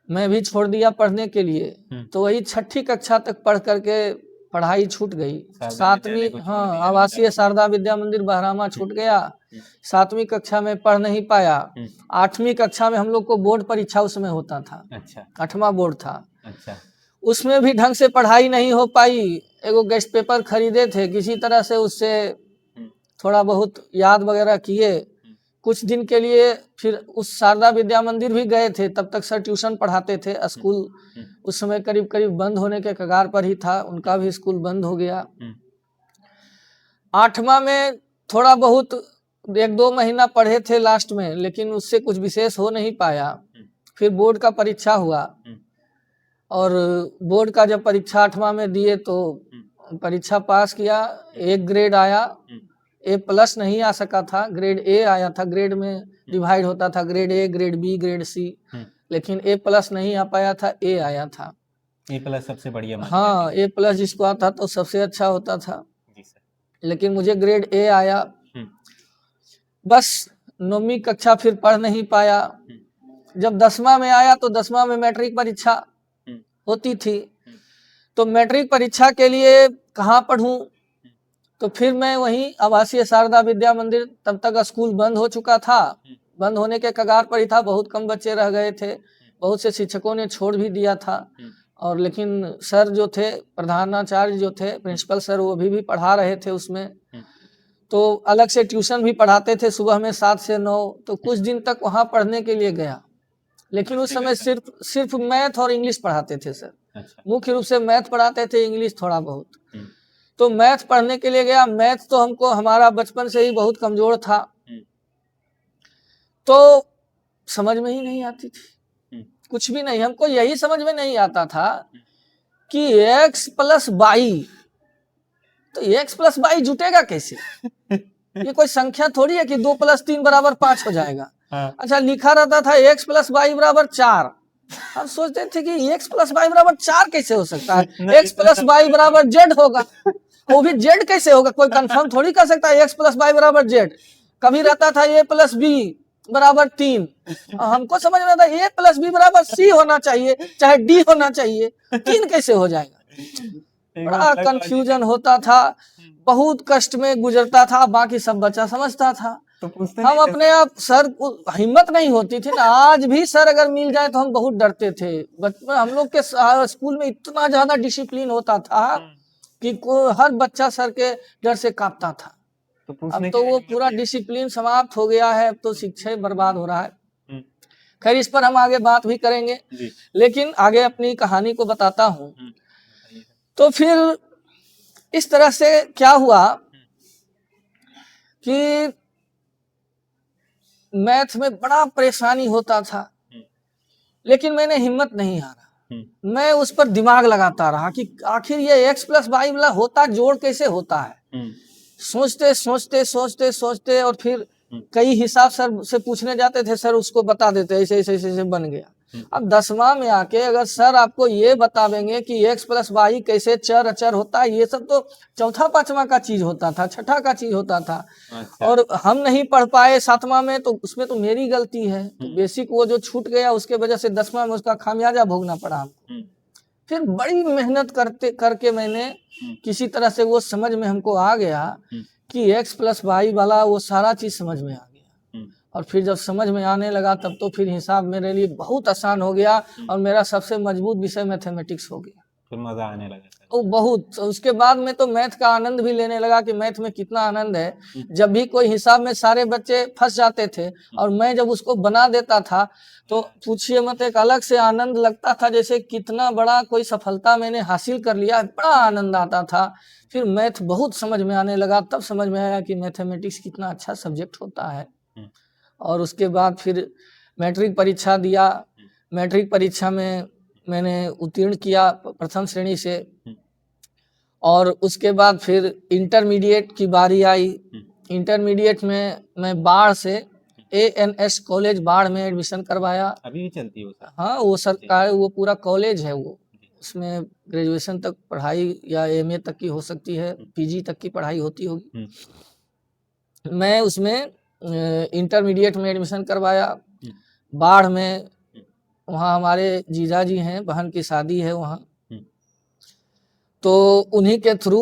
Speaker 2: मैं भी छोड़ दिया पढ़ने के लिए। तो वही 6ठी कक्षा तक पढ़ करके पढ़ाई छूट गई। 7वीं, हाँ, आवासीय शारदा विद्या मंदिर बहरामा छूट गया। 7वीं कक्षा में पढ़ नहीं पाया। 8वीं कक्षा में हम लोग को बोर्ड परीक्षा उसमें होता था। अच्छा। 8वां बोर्ड था। अच्छा। उसमें भी ढंग से पढ़ाई नहीं हो पाई। एगो गेस्ट पेपर खरीदे थे, किसी तरह से उससे थोड़ा बहुत याद वगैरह किए कुछ दिन के लिए। फिर उस शारदा विद्या मंदिर भी गए थे, तब तक सर ट्यूशन पढ़ाते थे। स्कूल उस समय करीब करीब बंद होने के कगार पर ही था, उनका भी स्कूल बंद हो गया। 8वां में थोड़ा बहुत 1-2 महीना पढ़े थे लास्ट में, लेकिन उससे कुछ विशेष हो नहीं पाया। फिर बोर्ड का परीक्षा हुआ और बोर्ड का जब परीक्षा 8वां में दिए तो परीक्षा पास किया, 1 ग्रेड आया, A+ नहीं आ सका था, ग्रेड A आया था। ग्रेड में डिवाइड होता था, grade A, grade B, grade C, लेकिन A+ नहीं आ पाया था, A आया था।
Speaker 1: A+ सबसे बढ़िया माना
Speaker 2: हाँ, A+ जिसको आता तो सबसे अच्छा होता था, लेकिन मुझे ग्रेड A आया। बस 9वीं कक्षा फिर पढ़ नहीं पाया। जब 10वां में आया तो 10वां में मैट्रिक परीक्षा होती थी, तो मैट्रिक परीक्षा के लिए कहाँ पढ़ूं, तो फिर मैं वहीं आवासीय शारदा विद्या मंदिर, तब तक स्कूल बंद हो चुका था, बंद होने के कगार पर ही था, बहुत कम बच्चे रह गए थे, बहुत से शिक्षकों ने छोड़ भी दिया था। और लेकिन सर जो थे, प्रधानाचार्य जो थे, प्रिंसिपल सर, वो भी पढ़ा रहे थे उसमें, तो अलग से ट्यूशन भी पढ़ाते थे सुबह में 7 से 9। तो कुछ दिन तक वहाँ पढ़ने के लिए गया, लेकिन उस समय सिर्फ मैथ और इंग्लिश पढ़ाते थे सर। मुख्य रूप से मैथ पढ़ाते थे, इंग्लिश थोड़ा बहुत। तो मैथ पढ़ने के लिए गया। मैथ तो हमको, हमारा बचपन से ही बहुत कमजोर था, तो समझ में ही नहीं आती थी, कुछ भी नहीं। हमको यही समझ में नहीं आता था कि x + y, तो x + y जुटेगा कैसे? ये कोई संख्या थोड़ी है कि 2 + 3 = 5 हो जाएगा। अच्छा, लिखा रहता था x + y = 4। हम सोचते थे कि x + y = 4 कैसे हो सकता है? x + y = z होगा, वो भी z कैसे होगा? कोई कंफर्म थोड़ी कर सकता है x + y = z। कभी रहता था a + b = 3। हमको समझ में आता a + b = c होना चाहिए, चाहे d होना चाहिए, 3 कैसे हो जाएगा? बड़ा कंफ्यूजन होता था, बहुत कष्ट में गुजरता था। बाकी सब बच्चा समझता था, तो हम अपने आप, सर हिम्मत नहीं होती थी ना। आज भी सर अगर मिल जाए तो हम बहुत डरते थे। बचपन हम लोग के स्कूल में इतना ज्यादा डिसिप्लिन होता था कि हर बच्चा सर के डर से कांपता था। अब तो वो पूरा डिसिप्लिन समाप्त हो गया है, अब तो शिक्षा बर्बाद हो रहा है। खैर, इस पर हम आगे बात भी करेंगे, लेकिन आगे अपनी कहानी को बताता हूँ। तो फिर इस तरह से क्या हुआ कि मैथ में बड़ा परेशानी होता था, लेकिन मैंने हिम्मत नहीं हारा। मैं उस पर दिमाग लगाता रहा कि आखिर ये x + y वाला होता जोड़ कैसे होता है। सोचते सोचते सोचते सोचते और फिर कई हिसाब सर से पूछने जाते थे, सर उसको बता देते ऐसे ऐसे ऐसे बन गया। अब 10वां में आके अगर सर आपको ये बता देंगे कि x + y कैसे चर अचर होता है, ये सब तो 4, 5वां का चीज होता था, 6ठा का चीज होता था। अच्छा। और हम नहीं पढ़ पाए 7वां में, तो उसमें तो मेरी गलती है। तो बेसिक वो जो छूट गया, उसके वजह से 10वां में उसका खामियाजा भोगना पड़ा हमको। फिर बड़ी मेहनत करके मैंने किसी तरह से वो समझ में हमको आ गया कि x + y वाला वो सारा चीज समझ में आ गया। और फिर जब समझ में आने लगा, तब तो फिर हिसाब मेरे लिए बहुत आसान हो गया, और मेरा सबसे मजबूत विषय मैथमेटिक्स हो गया। फिर मजा आने लगा वो बहुत। उसके बाद में तो मैथ का आनंद भी लेने लगा कि मैथ में कितना आनंद है। जब भी कोई हिसाब में सारे बच्चे फंस जाते थे और मैं जब उसको बना देता था, तो पूछिए मत, एक अलग से आनंद लगता था, जैसे कितना बड़ा कोई सफलता मैंने हासिल कर लिया, बड़ा आनंद आता था। फिर मैथ बहुत समझ में आने लगा, तब समझ में आया कि मैथमेटिक्स कितना अच्छा सब्जेक्ट होता है। और उसके बाद फिर मैट्रिक परीक्षा दिया। मैट्रिक परीक्षा में मैंने उत्तीर्ण किया प्रथम श्रेणी से। और उसके बाद फिर इंटरमीडिएट की बारी आई। इंटरमीडिएट में मैं बाढ़ से ANS कॉलेज बाढ़ में एडमिशन करवाया। अभी भी चलती है वो सर? हाँ, वो सरकार, वो पूरा कॉलेज है वो, उसमें ग्रेजुएशन तक पढ़ाई या MA तक की हो सकती है, PG तक की पढ़ाई होती होगी। मैं उसमें इंटरमीडिएट में एडमिशन करवाया बाढ़ में। वहाँ हमारे जीजाजी हैं, बहन की शादी है वहाँ, तो उन्हीं के थ्रू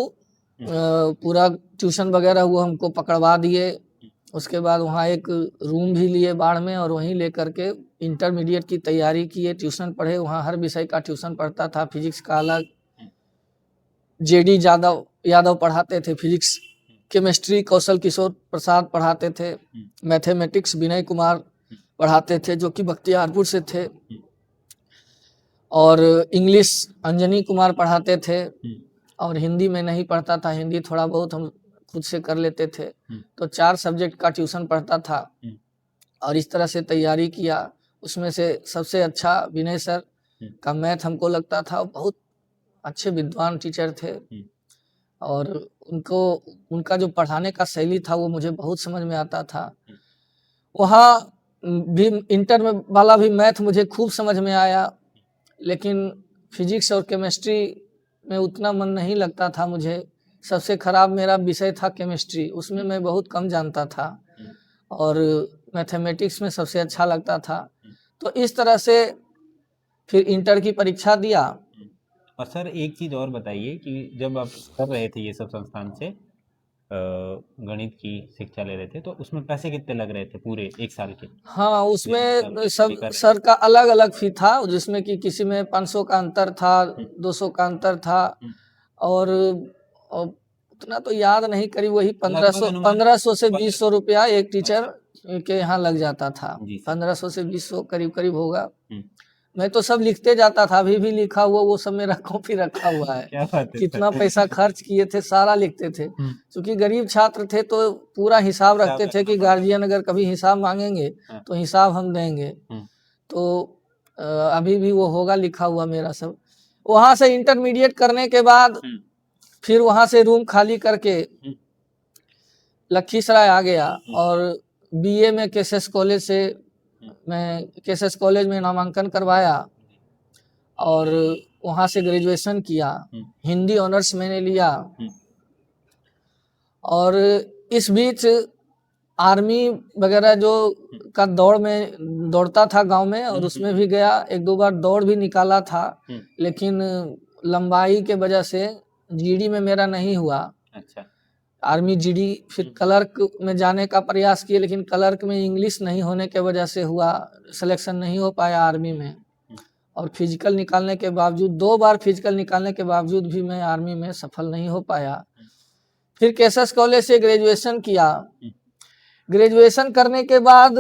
Speaker 2: पूरा ट्यूशन वगैरह वो हमको पकड़वा दिए। उसके बाद वहाँ एक रूम भी लिए बाढ़ में, और वहीं लेकर के इंटरमीडिएट की तैयारी किए, ट्यूशन पढ़े। वहाँ हर विषय का ट्यूशन पढ़ता था, फिजिक्स का अलग, JD यादव पढ़ाते थे फिजिक्स, केमिस्ट्री कौशल किशोर प्रसाद पढ़ाते थे, मैथमेटिक्स विनय कुमार पढ़ाते थे जो कि बख्तियारपुर से थे, और इंग्लिश अंजनी कुमार पढ़ाते थे। और हिंदी में नहीं पढ़ता था, हिंदी थोड़ा बहुत हम खुद से कर लेते थे। तो 4 सब्जेक्ट का ट्यूशन पढ़ता था, और इस तरह से तैयारी किया। उसमें से सबसे अच्छा विनय सर का मैथ हमको लगता था बहुत अच्छे विद्वान टीचर थे, और उनका जो पढ़ाने का शैली था वो मुझे बहुत समझ में आता था। वहाँ भी इंटर में वाला भी मैथ मुझे खूब समझ में आया, लेकिन फिजिक्स और केमिस्ट्री में उतना मन नहीं लगता था मुझे। सबसे खराब मेरा विषय था केमिस्ट्री, उसमें मैं बहुत कम जानता था, और मैथमेटिक्स में सबसे अच्छा लगता था। तो इस तरह से फिर इंटर की परीक्षा दिया।
Speaker 1: और सर एक चीज़ और बताइए कि जब आप कर रहे थे ये सब संस्थान से गणित की शिक्षा ले रहे थे, तो उसमें पैसे कितने लग रहे थे पूरे एक साल के?
Speaker 2: हाँ, उसमें सब
Speaker 1: कर रहे
Speaker 2: सर का अलग अलग फी था, जिसमें कि किसी में 500 का अंतर था, 200 का अंतर था, और उतना तो याद नहीं, करीब वही
Speaker 1: लगभग
Speaker 2: 1500 से 2000 रुपया एक टीचर के यहाँ लग जाता था।
Speaker 1: जी सर।
Speaker 2: 1500 से 2000 करीब करीब होगा। मैं तो सब लिखते जाता था, अभी भी लिखा हुआ वो सब मेरा कॉपी रखा हुआ है।
Speaker 1: क्या बात है
Speaker 2: कितना
Speaker 1: सर।
Speaker 2: पैसा खर्च किए थे सारा लिखते थे, क्योंकि गरीब छात्र थे तो पूरा हिसाब रखते थे कि गार्जियन अगर कभी हिसाब मांगेंगे तो हिसाब हम देंगे। तो अभी भी वो होगा लिखा हुआ मेरा सब। वहाँ से इंटरमीडिएट करने के बाद फिर वहाँ से रूम खाली करके लखीसराय आ गया, और बीए में केएसएस कॉलेज से मैं केएसएस कॉलेज में नामांकन करवाया, और वहाँ से ग्रेजुएशन किया। हिंदी ऑनर्स मैंने लिया, और इस बीच आर्मी वगैरह जो का दौड़ में दौड़ता था गांव में, और उसमें भी गया, एक दो बार दौड़ भी निकाला था, लेकिन लंबाई के वजह से जीडी में मेरा नहीं हुआ।
Speaker 1: अच्छा।
Speaker 2: आर्मी जीडी, फिर क्लर्क में जाने का प्रयास किए, लेकिन क्लर्क में इंग्लिश नहीं होने के वजह से हुआ, सिलेक्शन नहीं हो पाया आर्मी में। और फिजिकल निकालने के बावजूद, 2 बार फिजिकल निकालने के बावजूद भी मैं आर्मी में सफल नहीं हो पाया। फिर केएसएस कॉलेज से ग्रेजुएशन किया। ग्रेजुएशन करने के बाद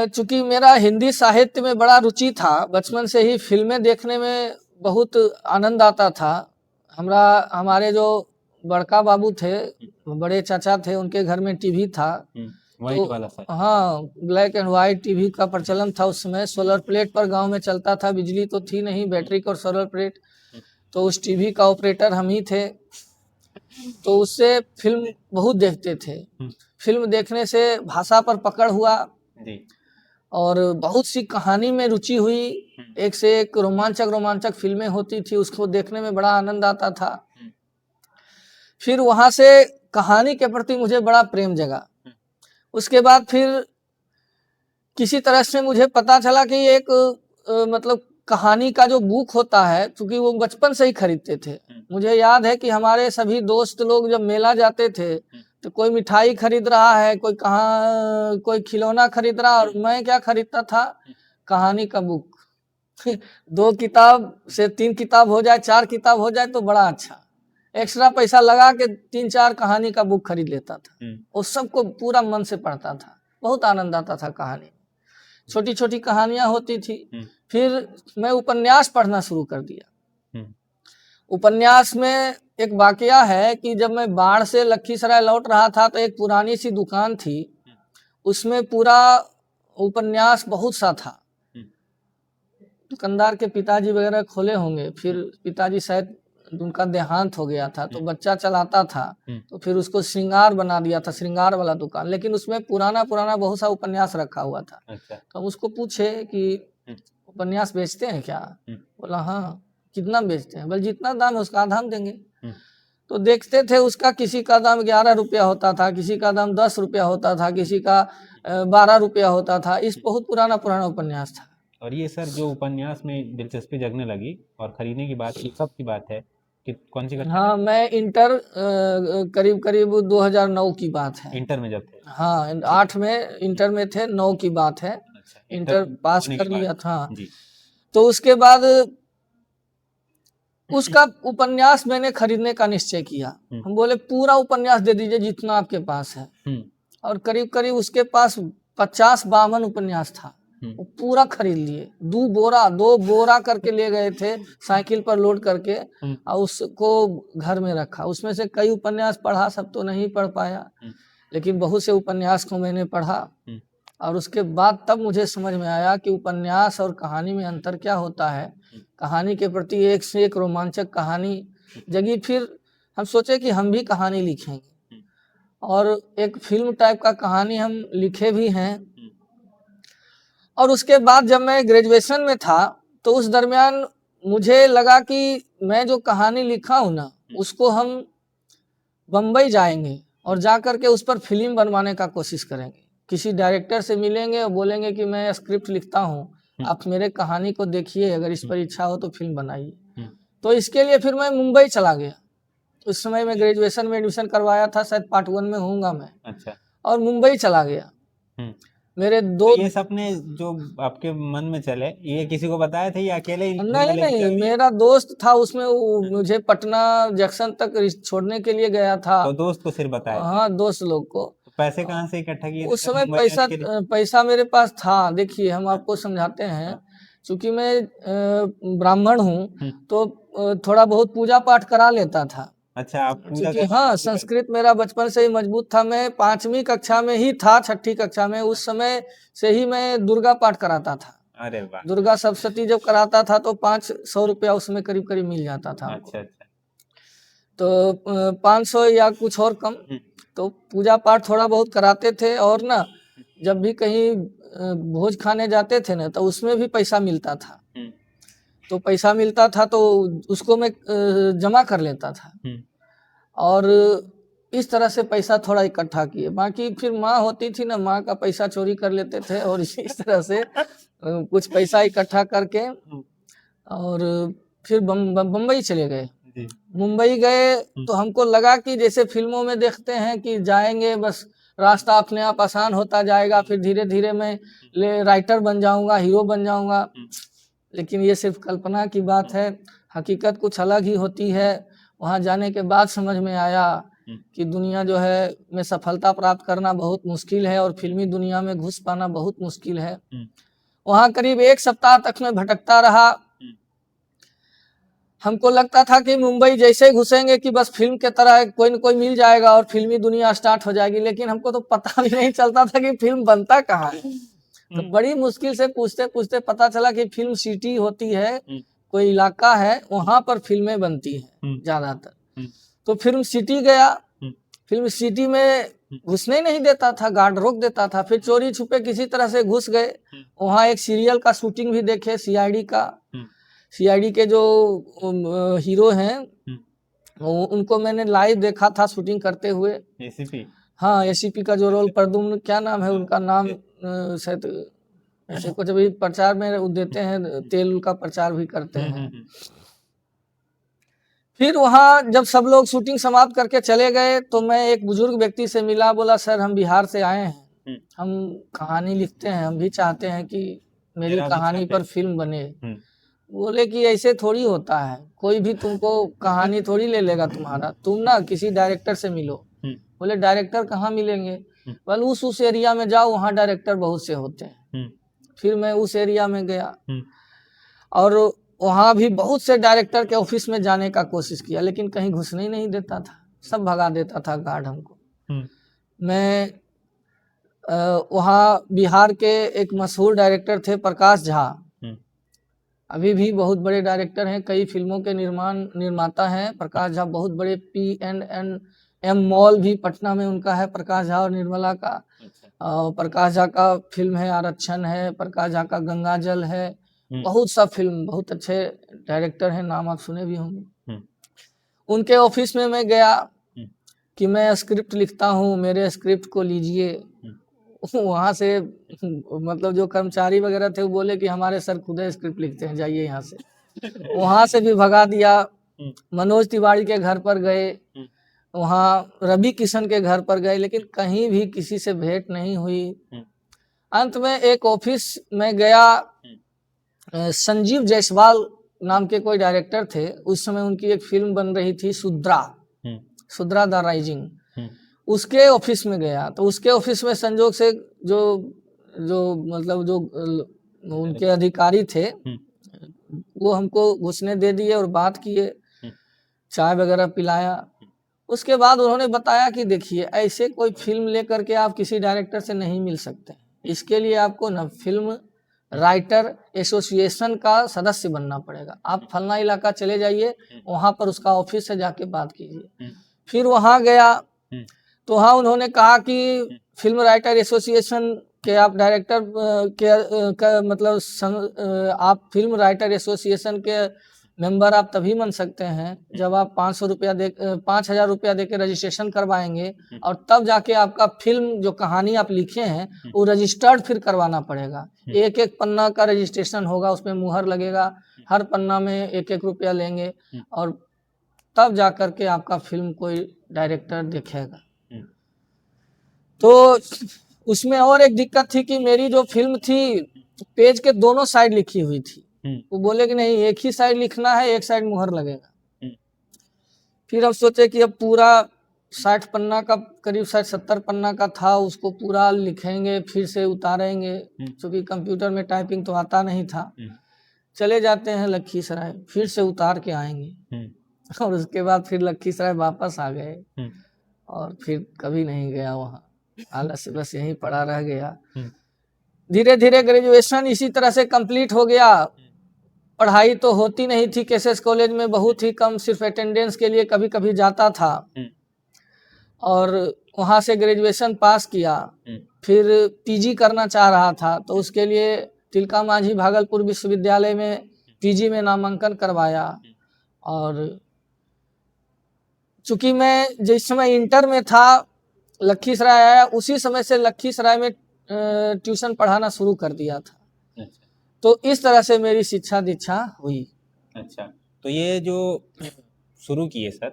Speaker 2: चूंकि मेरा हिंदी साहित्य में बड़ा रुचि था, बचपन से ही फिल्में देखने में बहुत आनंद आता था। हमारे जो बड़का बाबू थे, बड़े चाचा थे, उनके घर में टीवी था,
Speaker 1: व्हाइट वाला सर।
Speaker 2: हाँ, ब्लैक एंड व्हाइट टीवी का प्रचलन था उस समय। सोलर प्लेट पर गांव में चलता था, बिजली तो थी नहीं, बैटरी और सोलर प्लेट, तो उस टीवी का ऑपरेटर हम ही थे। तो उससे फिल्म बहुत देखते थे। फिल्म देखने से भाषा पर पकड़ हुआ, और बहुत सी कहानी में रुचि हुई। एक से एक रोमांचक फिल्में होती थी, उसको देखने में बड़ा आनंद आता था। फिर वहां से कहानी के प्रति मुझे बड़ा प्रेम जगा। उसके बाद फिर किसी तरह से मुझे पता चला कि एक मतलब कहानी का जो बुक होता है, क्योंकि वो बचपन से ही खरीदते थे। मुझे याद है कि हमारे सभी दोस्त लोग जब मेला जाते थे तो कोई मिठाई खरीद रहा है, कोई खिलौना खरीद रहा, और मैं क्या खरीदता था, कहानी का बुक। 2 किताब से 3 किताब हो जाए, 4 किताब हो जाए तो बड़ा अच्छा। एक्स्ट्रा पैसा लगा के 3-4 कहानी का बुक खरीद लेता था, उस सबको पूरा मन से पढ़ता था, बहुत आनंद आता था कहानी। छोटी छोटी कहानियां होती थी। फिर मैं उपन्यास पढ़ना शुरू कर दिया। उपन्यास में एक वाकया है कि जब मैं बाढ़ से लखीसराय लौट रहा था तो एक पुरानी सी दुकान थी, उसमें पूरा उपन्यास बहुत सा था। दुकानदार के पिताजी वगैरह खोले होंगे, फिर पिताजी शायद उनका देहांत हो गया था, तो बच्चा चलाता था, तो फिर उसको श्रृंगार बना दिया था, श्रृंगार वाला दुकान, लेकिन उसमें पुराना बहुत सा उपन्यास रखा हुआ था। अच्छा। तो हम उसको पूछे कि उपन्यास बेचते हैं क्या? बोला हाँ। कितना बेचते हैं? बोले जितना दाम है उसका आधा हम देंगे। तो देखते थे, उसका किसी का दाम 11 रुपया होता था, किसी का दाम 10 रुपया होता था, किसी का 12 रुपया होता था। इस बहुत पुराना उपन्यास था।
Speaker 1: और ये सर जो उपन्यास में दिलचस्पी जगने लगी और खरीदने की बात, ये कब की बात है कि कौन सी कक्षा?
Speaker 2: हाँ, मैं इंटर करीब 2009 की बात है।
Speaker 1: इंटर में जब थे?
Speaker 2: हाँ, 8 में इंटर में थे, 9 की बात है। अच्छा, इंटर पास कर लिया था। तो उसके बाद उसका उपन्यास मैंने खरीदने का निश्चय किया। हम बोले पूरा उपन्यास दे दीजिए जितना आपके पास है। और करीब करीब उसके पास 50-52 उपन्यास था, वो पूरा खरीद लिए। 2 बोरा करके ले गए थे, साइकिल पर लोड करके, और उसको घर में रखा। उसमें से कई उपन्यास पढ़ा, सब तो नहीं पढ़ पाया, लेकिन बहुत से उपन्यास को मैंने पढ़ा। और उसके बाद तब मुझे समझ में आया कि उपन्यास और कहानी में अंतर क्या होता है। कहानी के प्रति एक से एक रोमांचक कहानी जगी। फिर हम सोचे कि हम भी कहानी लिखेंगे और एक फिल्म टाइप का कहानी हम लिखे भी हैं। और उसके बाद जब मैं ग्रेजुएशन में था तो उस दरमियान मुझे लगा कि मैं जो कहानी लिखा हूँ ना, उसको हम बम्बई जाएंगे और जा कर के उस पर फिल्म बनवाने का कोशिश करेंगे। किसी डायरेक्टर से मिलेंगे और बोलेंगे कि मैं स्क्रिप्ट लिखता हूँ, आप मेरे कहानी को देखिए, अगर इस पर इच्छा हो तो फिल्म बनाइए। तो इसके लिए फिर मैं मुंबई चला गया। उस समय मैं ग्रेजुएशन में एडमिशन करवाया था, शायद पार्ट 1 में होऊंगा मैं।
Speaker 1: अच्छा।
Speaker 2: और मुंबई चला गया। मेरे दो
Speaker 1: तो ये सपने जो आपके मन में चले, ये किसी को बताए थे या अकेले ही?
Speaker 2: नहीं, मेरा दोस्त था उसमें, वो मुझे पटना जंक्शन तक छोड़ने के लिए गया था।
Speaker 1: तो दोस्त को सिर्फ बताया?
Speaker 2: हाँ, दोस्त लोग को।
Speaker 1: तो पैसे कहाँ से इकट्ठा किए
Speaker 2: उस समय पैसा मेरे पास था। देखिए, हम आपको समझाते हैं, चूंकि मैं ब्राह्मण हूँ तो थोड़ा बहुत पूजा पाठ करा लेता था।
Speaker 1: अच्छा, आप पूजा
Speaker 2: क्योंकि हाँ, संस्कृत मेरा बचपन से ही मजबूत था। मैं 5वीं कक्षा में ही था, 6ठी कक्षा में, उस समय से ही मैं दुर्गा पाठ कराता था।
Speaker 1: अरे वाह!
Speaker 2: दुर्गा सप्तशती जब कराता था तो 500 रुपया उसमें करीब करीब मिल जाता था।
Speaker 1: अच्छा अच्छा।
Speaker 2: तो 500 या कुछ और कम। तो पूजा पाठ थोड़ा बहुत कराते थे। और ना, जब भी कहीं भोज खाने जाते थे ना, तो उसमें भी पैसा मिलता था। तो पैसा मिलता था तो उसको मैं जमा कर लेता था और इस तरह से पैसा थोड़ा इकट्ठा किए। बाकी फिर माँ होती थी ना, माँ का पैसा चोरी कर लेते थे और इस तरह से कुछ पैसा इकट्ठा करके और फिर बम्बई चले गए। मुंबई गए तो हमको लगा कि जैसे फिल्मों में देखते हैं कि जाएंगे, बस रास्ता अपने आप आसान होता जाएगा, फिर धीरे धीरे मैं राइटर बन जाऊंगा, हीरो बन जाऊंगा। लेकिन ये सिर्फ कल्पना की बात है, हकीकत कुछ अलग ही होती है। वहाँ जाने के बाद समझ में आया कि दुनिया जो है में सफलता प्राप्त करना बहुत मुश्किल है और फिल्मी दुनिया में घुस पाना बहुत मुश्किल है। वहाँ करीब 1 सप्ताह तक मैं भटकता रहा। हमको लगता था कि मुंबई जैसे घुसेंगे कि बस फिल्म के तरह कोई न कोई मिल जाएगा और फिल्मी दुनिया स्टार्ट हो जाएगी। लेकिन हमको तो पता भी नहीं चलता था कि फिल्म बनता कहाँ है। तो बड़ी मुश्किल से पूछते पूछते पता चला कि फिल्म सिटी होती है, कोई इलाका है, वहां पर फिल्में बनती हैं ज्यादातर। तो फिल्म सिटी गया। फिल्म सिटी में घुसने नहीं देता था, गार्ड रोक देता था। फिर चोरी छुपे किसी तरह से घुस गए। वहाँ एक सीरियल का शूटिंग भी देखे, सीआईडी का। सीआईडी के जो हीरो हैं उनको मैंने लाइव देखा था शूटिंग करते हुए।
Speaker 1: एसीपी? हाँ,
Speaker 2: एसीपी का जो रोल, प्रद्युम्न क्या नाम है उनका, नाम शायद ऐसे कुछ भी प्रचार में देते हैं, तेल का प्रचार भी करते हैं। फिर वहाँ जब सब लोग शूटिंग समाप्त करके चले गए तो मैं एक बुजुर्ग व्यक्ति से मिला। बोला, सर हम बिहार से आए हैं, हम कहानी लिखते हैं, हम भी चाहते हैं कि मेरी कहानी पर फिल्म बने। बोले कि ऐसे थोड़ी होता है, कोई भी तुमको कहानी थोड़ी ले लेगा तुम्हारा, तुम ना किसी डायरेक्टर से मिलो। बोले, डायरेक्टर कहाँ मिलेंगे? बोले, उस एरिया में जाओ, वहाँ डायरेक्टर बहुत से होते हैं। फिर मैं उस एरिया में गया और वहाँ भी बहुत से डायरेक्टर के ऑफिस में जाने का कोशिश किया, लेकिन कहीं घुसने ही नहीं देता था, सब भगा देता था गार्ड हमको। मैं वहाँ बिहार के एक मशहूर डायरेक्टर थे, प्रकाश झा, अभी भी बहुत बड़े डायरेक्टर हैं, कई फिल्मों के निर्माता हैं प्रकाश झा। बहुत बड़े P&M मॉल भी पटना में उनका है, प्रकाश झा और निर्मला का। प्रकाश झा का फिल्म है आरक्षण है, प्रकाश झा का गंगा जल है, बहुत सा फिल्म, बहुत अच्छे डायरेक्टर हैं, नाम आप सुने भी होंगे। उनके ऑफिस में मैं गया कि मैं स्क्रिप्ट लिखता हूँ, मेरे स्क्रिप्ट को लीजिए। वहाँ से मतलब जो कर्मचारी वगैरह थे वो बोले कि हमारे सर खुद स्क्रिप्ट लिखते हैं, जाइए यहाँ से। वहाँ से भी भगा दिया। मनोज तिवारी के घर पर गए, वहाँ रवि किशन के घर पर गए, लेकिन कहीं भी किसी से भेंट नहीं हुई। अंत में एक ऑफिस में गया, संजीव जायसवाल नाम के कोई डायरेक्टर थे। उस समय उनकी एक फिल्म बन रही थी, सुद्रा द राइजिंग। उसके ऑफिस में गया तो उसके ऑफिस में संजोग से जो मतलब जो उनके अधिकारी थे वो हमको घुसने दे दिए और बात किए, चाय वगैरह पिलाया। उसके बाद उन्होंने बताया कि देखिए, ऐसे कोई फिल्म लेकर के आप किसी डायरेक्टर से नहीं मिल सकते, इसके लिए आपको ना फिल्म राइटर एसोसिएशन का सदस्य बनना पड़ेगा। आप फलना इलाका चले जाइए, वहाँ पर उसका ऑफिस है, जाके बात कीजिए। फिर वहाँ गया तो वहाँ उन्होंने कहा कि फिल्म राइटर एसोसिएशन के आप डायरेक्टर मतलब आप फिल्म राइटर एसोसिएशन के मेंबर आप तभी बन सकते हैं जब आप 5,000 रुपया दे के रजिस्ट्रेशन करवाएंगे, और तब जाके आपका फिल्म जो कहानी आप लिखे हैं वो रजिस्टर्ड फिर करवाना पड़ेगा। एक एक पन्ना का रजिस्ट्रेशन होगा, उसमें मुहर लगेगा, हर पन्ना में 1-1 रुपया लेंगे, और तब जा करके आपका फिल्म कोई डायरेक्टर देखेगा। तो उसमें और एक दिक्कत थी कि मेरी जो फिल्म थी पेज के दोनों साइड लिखी हुई थी। वो बोले कि नहीं, एक ही साइड लिखना है, एक साइड मुहर लगेगा। फिर हम सोचे कि अब पूरा 60 पन्ना का, करीब 70 पन्ना का था, उसको पूरा लिखेंगे, फिर से उतारेंगे, क्योंकि कंप्यूटर में टाइपिंग तो आता नहीं था। चले जाते हैं लखीसराय, फिर से उतार के आएंगे, और उसके बाद फिर लखीसराय वापस आ गए, और फिर कभी नहीं गया वहाँ, आलस से बस यहीं पड़ा रह गया। धीरे धीरे ग्रेजुएशन इसी तरह से कंप्लीट हो गया। पढ़ाई तो होती नहीं थी केसेस कॉलेज में, बहुत ही कम, सिर्फ अटेंडेंस के लिए कभी कभी जाता था, और वहाँ से ग्रेजुएशन पास किया। फिर पीजी करना चाह रहा था, तो उसके लिए तिलका मांझी भागलपुर विश्वविद्यालय में पीजी में नामांकन करवाया। और चूंकि मैं जिस समय इंटर में था लखीसराय आया, उसी समय से लखीसराय में ट्यूशन पढ़ाना शुरू कर दिया था।
Speaker 1: अच्छा।
Speaker 2: तो इस तरह से मेरी शिक्षा दीक्षा हुई।
Speaker 1: अच्छा, तो ये जो शुरू किए सर,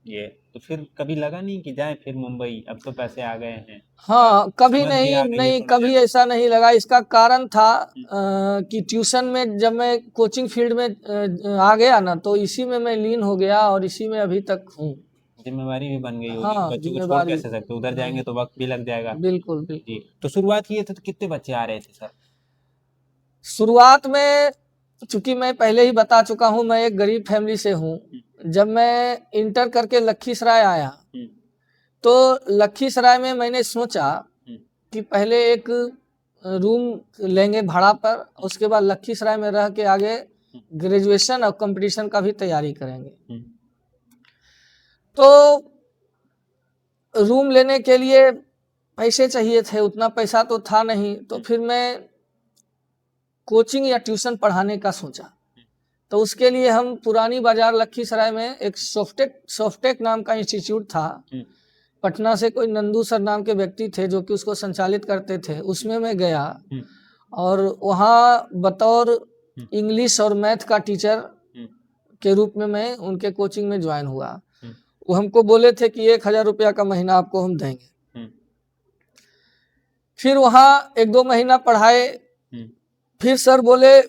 Speaker 1: ये तो फिर कभी लगा नहीं कि जाए फिर मुंबई, अब तो पैसे आ गए हैं?
Speaker 2: हाँ, कभी
Speaker 1: किस्मत भी आ गई है
Speaker 2: नहीं,
Speaker 1: तो
Speaker 2: कभी ऐसा नहीं लगा। इसका कारण था कि ट्यूशन में जब मैं कोचिंग फील्ड में आ गया ना, तो इसी में मैं लीन हो गया, और इसी में अभी तक हूँ।
Speaker 1: जिम्मेवारी भी बन गई होगी।
Speaker 2: हाँ,
Speaker 1: बच्चों को छोड़
Speaker 2: जिम्मेदारी,
Speaker 1: कैसे सकते, उधर जाएंगे तो वक्त भी लग जाएगा।
Speaker 2: बिल्कुल बिल्कुल।
Speaker 1: जी, तो शुरुआत किए थे तो कितने बच्चे आ रहे थे सर?
Speaker 2: शुरुआत में, चूंकि मैं पहले ही बता चुका हूँ, मैं एक गरीब फैमिली से हूँ। जब मैं इंटर करके लखीसराय आया, तो लखीसराय में मैंने सोचा कि पहले एक रूम लेंगे भाड़ा पर, उसके बाद लखीसराय में रह के आगे ग्रेजुएशन और कंपटीशन का भी तैयारी करेंगे। तो रूम लेने के लिए पैसे चाहिए थे, उतना पैसा तो था नहीं। तो फिर मैं कोचिंग या ट्यूशन पढ़ाने का सोचा। तो उसके लिए हम पुरानी बाजार लखीसराय में एक सॉफ्टेक नाम का इंस्टीट्यूट था, पटना से कोई नंदू सर नाम के व्यक्ति थे जो कि उसको संचालित करते थे, उसमें मैं गया, और वहाँ बतौर इंग्लिश और मैथ का टीचर के रूप में मैं उनके कोचिंग में ज्वाइन हुआ। वो हमको बोले थे कि 1,000 रुपया का महीना आपको हम देंगे। फिर वहाँ 1-2 महीना पढ़ाए। फिर सर बोले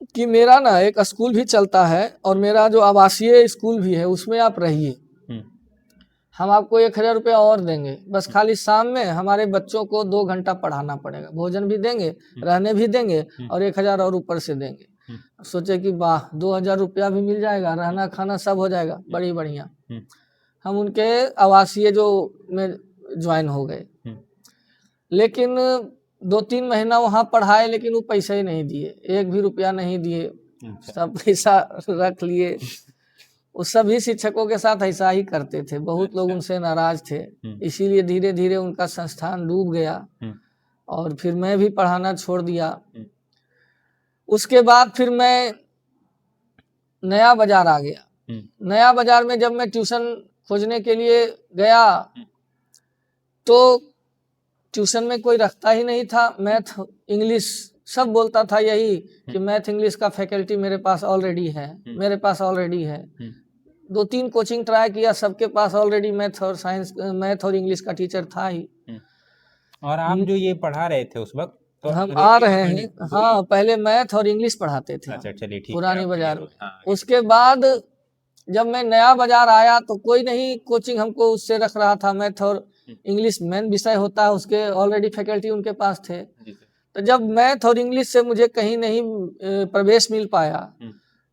Speaker 2: कि मेरा ना एक स्कूल भी चलता है, और मेरा जो आवासीय स्कूल भी है, उसमें आप रहिए, हम आपको 1,000 रुपया और देंगे, बस खाली शाम में हमारे बच्चों को 2 घंटा पढ़ाना पड़ेगा, भोजन भी देंगे, रहने भी देंगे, और 1,000 और ऊपर से देंगे। सोचे कि वाह, 2,000 रुपया भी मिल जाएगा, रहना खाना सब हो जाएगा, बड़ी बढ़िया। हम उनके आवासीय जो में ज्वाइन हो गए। लेकिन 2-3 महीना वहाँ पढ़ाए, लेकिन वो पैसे ही नहीं दिए, 1 भी रुपया नहीं दिए। सब पैसा रख लिए। उस सभी शिक्षकों के साथ ऐसा ही करते थे, बहुत लोग उनसे नाराज थे, इसीलिए धीरे धीरे उनका संस्थान डूब गया, और फिर मैं भी पढ़ाना छोड़ दिया। उसके बाद फिर मैं नया बाजार आ गया। नया बाजार में जब मैं ट्यूशन खोजने के लिए गया, तो ट्यूशन में कोई रखता ही नहीं था। मैथ इंग्लिश सब बोलता था यही कि मैथ इंग्लिश का फैकल्टी मेरे पास ऑलरेडी है, मेरे पास ऑलरेडी है। 2-3 कोचिंग ट्राई किया, सबके पास ऑलरेडी मैथ और साइंस, मैथ और इंग्लिश का टीचर था ही।
Speaker 1: और आप जो ये पढ़ा रहे थे उस वक्त, तो
Speaker 2: हम आ रहे हैं, हाँ, पहले मैथ और इंग्लिश पढ़ाते थे।
Speaker 1: अच्छा, चलिए ठीक है,
Speaker 2: पुरानी बाजार में। उसके बाद जब मैं नया बाजार आया, तो कोई नहीं कोचिंग हमको उससे रख रहा था। मैथ और इंग्लिश मेन विषय होता है, उसके ऑलरेडी फैकल्टी उनके पास थे। तो जब मैथ और इंग्लिश से मुझे कहीं नहीं प्रवेश मिल पाया,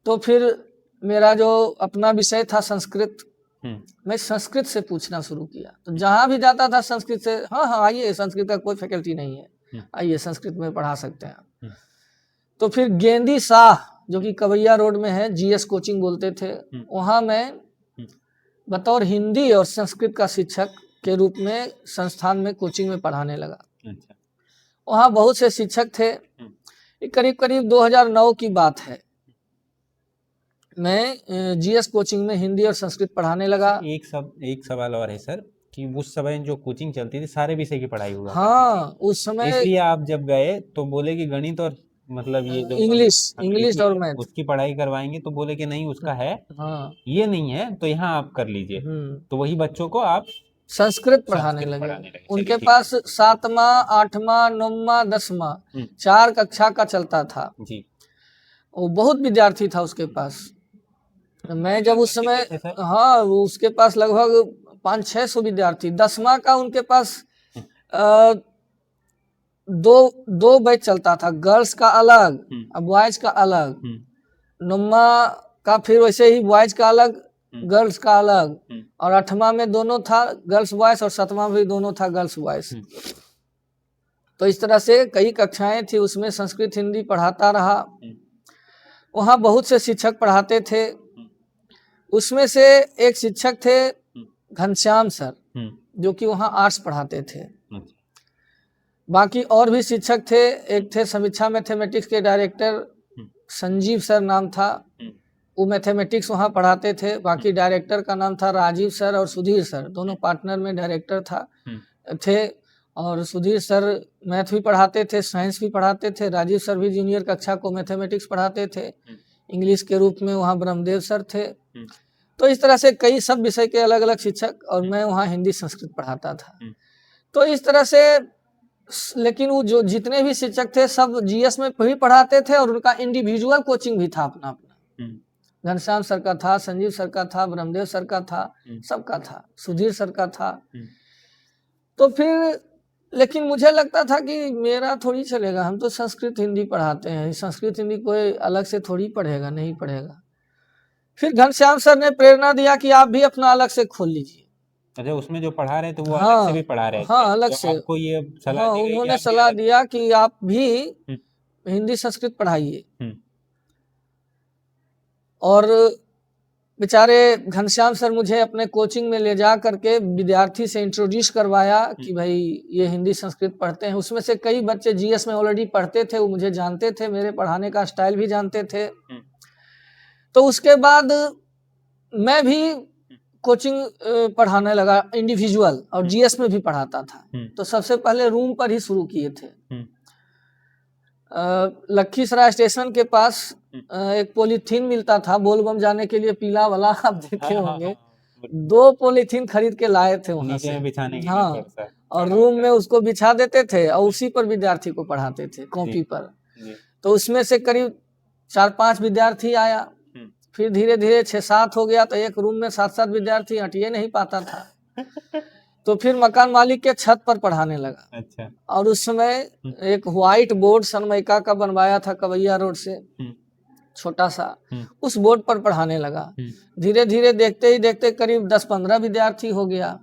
Speaker 2: तो फिर मेरा जो अपना विषय था संस्कृत, मैं संस्कृत से पूछना शुरू किया। तो जहां भी जाता था संस्कृत से, हाँ हाँ आइए, संस्कृत का कोई फैकल्टी नहीं है, आइए संस्कृत में पढ़ा सकते हैं। तो फिर गेंदी शाह जो कि कवैया रोड में है, जीएस कोचिंग बोलते थे, वहाँ मैं बतौर हिंदी और संस्कृत का शिक्षक के रूप में संस्थान में कोचिंग में पढ़ाने लगा। वहाँ बहुत से शिक्षक थे। करीब करीब 2009 की बात है, मैं जीएस कोचिंग में हिंदी और संस्कृत पढ़ाने लगा।
Speaker 1: एक सवाल और है सर कि उस समय जो कोचिंग चलती थी सारे विषय की पढ़ाई हुआ।
Speaker 2: हाँ, उस समय
Speaker 1: इसलिए आप जब गए तो बोले कि गणित और मतलब ये जो
Speaker 2: इंग्लिश और मैथ
Speaker 1: उसकी पढ़ाई करवाएंगे, तो बोले कि नहीं उसका है,
Speaker 2: हाँ,
Speaker 1: ये नहीं है, तो यहाँ आप कर लीजिए। तो वही बच्चों को आप
Speaker 2: संस्कृत पढ़ाने लगे। उनके पास 7वां 8वां 9वां 10वां 4 कक्षा का चलता था जी। वो बहुत विद्यार्थी था उसके पास। मैं जब उस समय, हाँ, उसके पास लगभग 500-600 विद्यार्थी। 10वां का उनके पास दो बैच चलता था, गर्ल्स का अलग और बॉयज का अलग। 9वां का फिर वैसे ही बॉयज का अलग, गर्ल्स का अलग, और 8वां में दोनों था, गर्ल्स बॉयज, और 7वां में भी दोनों था, गर्ल्स बॉयज। तो इस तरह से कई कक्षाएं थी, उसमें संस्कृत हिंदी पढ़ाता रहा। वहाँ बहुत से शिक्षक पढ़ाते थे। उसमें से एक शिक्षक थे घनश्याम सर, जो कि वहाँ आर्ट्स पढ़ाते थे। बाकी और भी शिक्षक थे। एक थे समीक्षा मैथमेटिक्स के डायरेक्टर, संजीव सर नाम था, वो मैथमेटिक्स वहाँ पढ़ाते थे। बाकी डायरेक्टर का नाम था राजीव सर और सुधीर सर, दोनों पार्टनर में डायरेक्टर थे। और सुधीर सर मैथ भी पढ़ाते थे, साइंस भी पढ़ाते थे। राजीव सर भी जूनियर कक्षा को मैथमेटिक्स पढ़ाते थे। इंग्लिश के रूप में वहाँ ब्रह्मदेव सर थे। तो इस तरह से कई सब विषय के अलग अलग शिक्षक, और मैं वहाँ हिंदी संस्कृत पढ़ाता था। तो इस तरह से, लेकिन वो जो जितने भी शिक्षक थे सब जीएस में भी पढ़ाते थे, और उनका इंडिविजुअल कोचिंग भी था अपना अपना। घनश्याम सर का था, संजीव सर का था, ब्रह्मदेव सर का था, सबका था, सुधीर सर का था। तो फिर लेकिन मुझे लगता था कि मेरा थोड़ी चलेगा, हम तो संस्कृत हिंदी पढ़ाते हैं, संस्कृत हिंदी कोई अलग से थोड़ी पढ़ेगा, नहीं पढ़ेगा। फिर घनश्याम सर ने प्रेरणा दिया कि आप भी अपना अलग से खोल लीजिए।
Speaker 1: अच्छा, उसमें जो पढ़ा रहे थे वो अलग से भी पढ़ा रहे थे?
Speaker 2: हाँ, अलग
Speaker 1: तो
Speaker 2: से।
Speaker 1: आपको ये सलाह
Speaker 2: हाँ,
Speaker 1: दी गई
Speaker 2: उन्होंने सलाह दिया कि आप भी हिंदी संस्कृत पढ़ाइए। और बेचारे घनश्याम सर मुझे अपने कोचिंग में ले जा करके विद्यार्थी से इंट्रोड्यूस करवाया कि भाई ये हिंदी संस्कृत पढ़ते हैं। उसमें से कई बच्चे जीएस में ऑलरेडी पढ़ते थे, वो मुझे जानते थे, मेरे पढ़ाने का स्टाइल भी जानते थे। तो उसके बाद मैं भी कोचिंग पढ़ाने लगा इंडिविजुअल, और जीएस में भी पढ़ाता था। तो सबसे पहले रूम पर ही शुरू किए थे। लखीसराय स्टेशन के पास एक पॉलीथीन मिलता था बोलबम जाने के लिए, पीला वाला, आप देखे होंगे। 2 पॉलीथीन खरीद के लाए थे वहां से बिछाने के लिए। हाँ, और रूम में उसको बिछा देते थे और उसी पर विद्यार्थी को पढ़ाते थे, कॉपी पर। तो उसमें से करीब 4-5 विद्यार्थी आया, फिर धीरे धीरे 6-7 हो गया, तो एक रूम में 7-7 विद्यार्थी हटिए नहीं पाता था। तो फिर मकान मालिक के छत पर पढ़ाने लगा। अच्छा। और उस समय एक व्हाइट बोर्ड सनमाइका का बनवाया था कवैया रोड से, छोटा सा, उस बोर्ड पर पढ़ाने लगा। धीरे धीरे देखते ही देखते करीब 10-15 विद्यार्थी हो गया।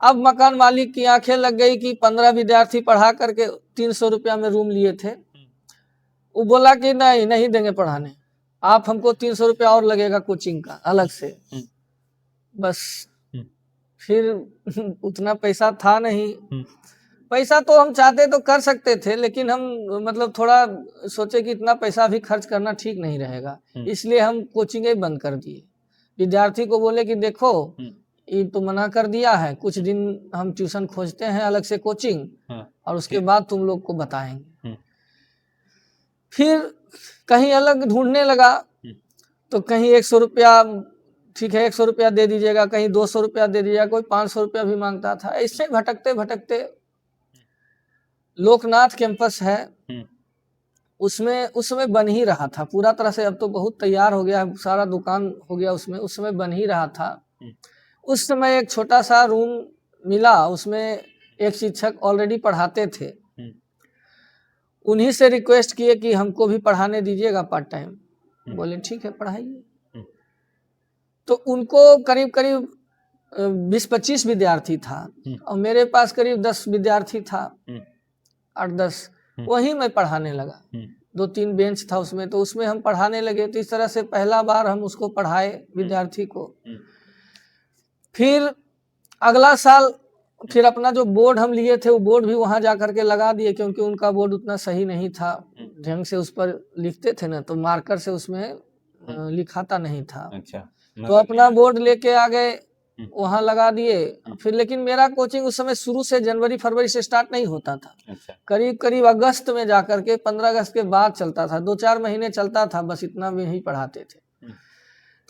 Speaker 2: अब मकान मालिक की आंखें लग गई कि 15 विद्यार्थी पढ़ा करके 300 रुपया में रूम लिए थे। वो बोला कि नहीं देंगे पढ़ाने, आप हमको 300 रुपया और लगेगा कोचिंग का अलग से। बस फिर उतना पैसा था नहीं। पैसा तो हम चाहते तो कर सकते थे, लेकिन हम मतलब थोड़ा सोचे कि इतना पैसा भी खर्च करना ठीक नहीं रहेगा, इसलिए हम कोचिंग ही बंद कर दिए। विद्यार्थी को बोले कि देखो ये तो मना कर दिया है, कुछ दिन हम ट्यूशन खोजते हैं अलग से कोचिंग, और उसके बाद तुम लोग को बताएंगे। फिर कहीं अलग ढूंढने लगा, तो कहीं 100 रुपया, ठीक है 100 रुपया दे दीजिएगा, कहीं 200 रुपया दे दीजिएगा, कोई 500 रुपया भी मांगता था। ऐसे भटकते भटकते लोकनाथ कैंपस है, उसमें उस समय बन ही रहा था पूरा तरह से। अब तो बहुत तैयार हो गया, सारा दुकान हो गया उसमें, उस समय बन ही रहा था। उस समय एक छोटा सा रूम मिला, उसमें एक शिक्षक ऑलरेडी पढ़ाते थे। उन्हीं से रिक्वेस्ट किए कि हमको भी पढ़ाने दीजिएगा पार्ट टाइम। बोले ठीक है पढ़ाइए। तो उनको करीब करीब 20-25 विद्यार्थी था, और मेरे पास करीब 10 विद्यार्थी था। 8-10 वहीं मैं पढ़ाने लगा। 2-3 बेंच था उसमें, तो उसमें हम पढ़ाने लगे। तो इस तरह से पहला बार हम उसको पढ़ाए विद्यार्थी को। फिर अगला साल फिर अपना जो बोर्ड हम लिए थे वो बोर्ड भी वहां जा करके लगा दिए, क्योंकि उनका बोर्ड उतना सही नहीं था, ढंग से उस पर लिखते थे ना तो मार्कर से उसमें लिखाता नहीं था।
Speaker 1: अच्छा,
Speaker 2: तो अपना बोर्ड लेके आ गए, वहां लगा दिए। फिर लेकिन मेरा कोचिंग उस समय शुरू से जनवरी-फरवरी से स्टार्ट नहीं होता था।
Speaker 1: अच्छा,
Speaker 2: करीब करीब अगस्त में जाकर के 15 अगस्त के बाद चलता था, 2-4 महीने चलता था, बस इतना में ही पढ़ाते थे।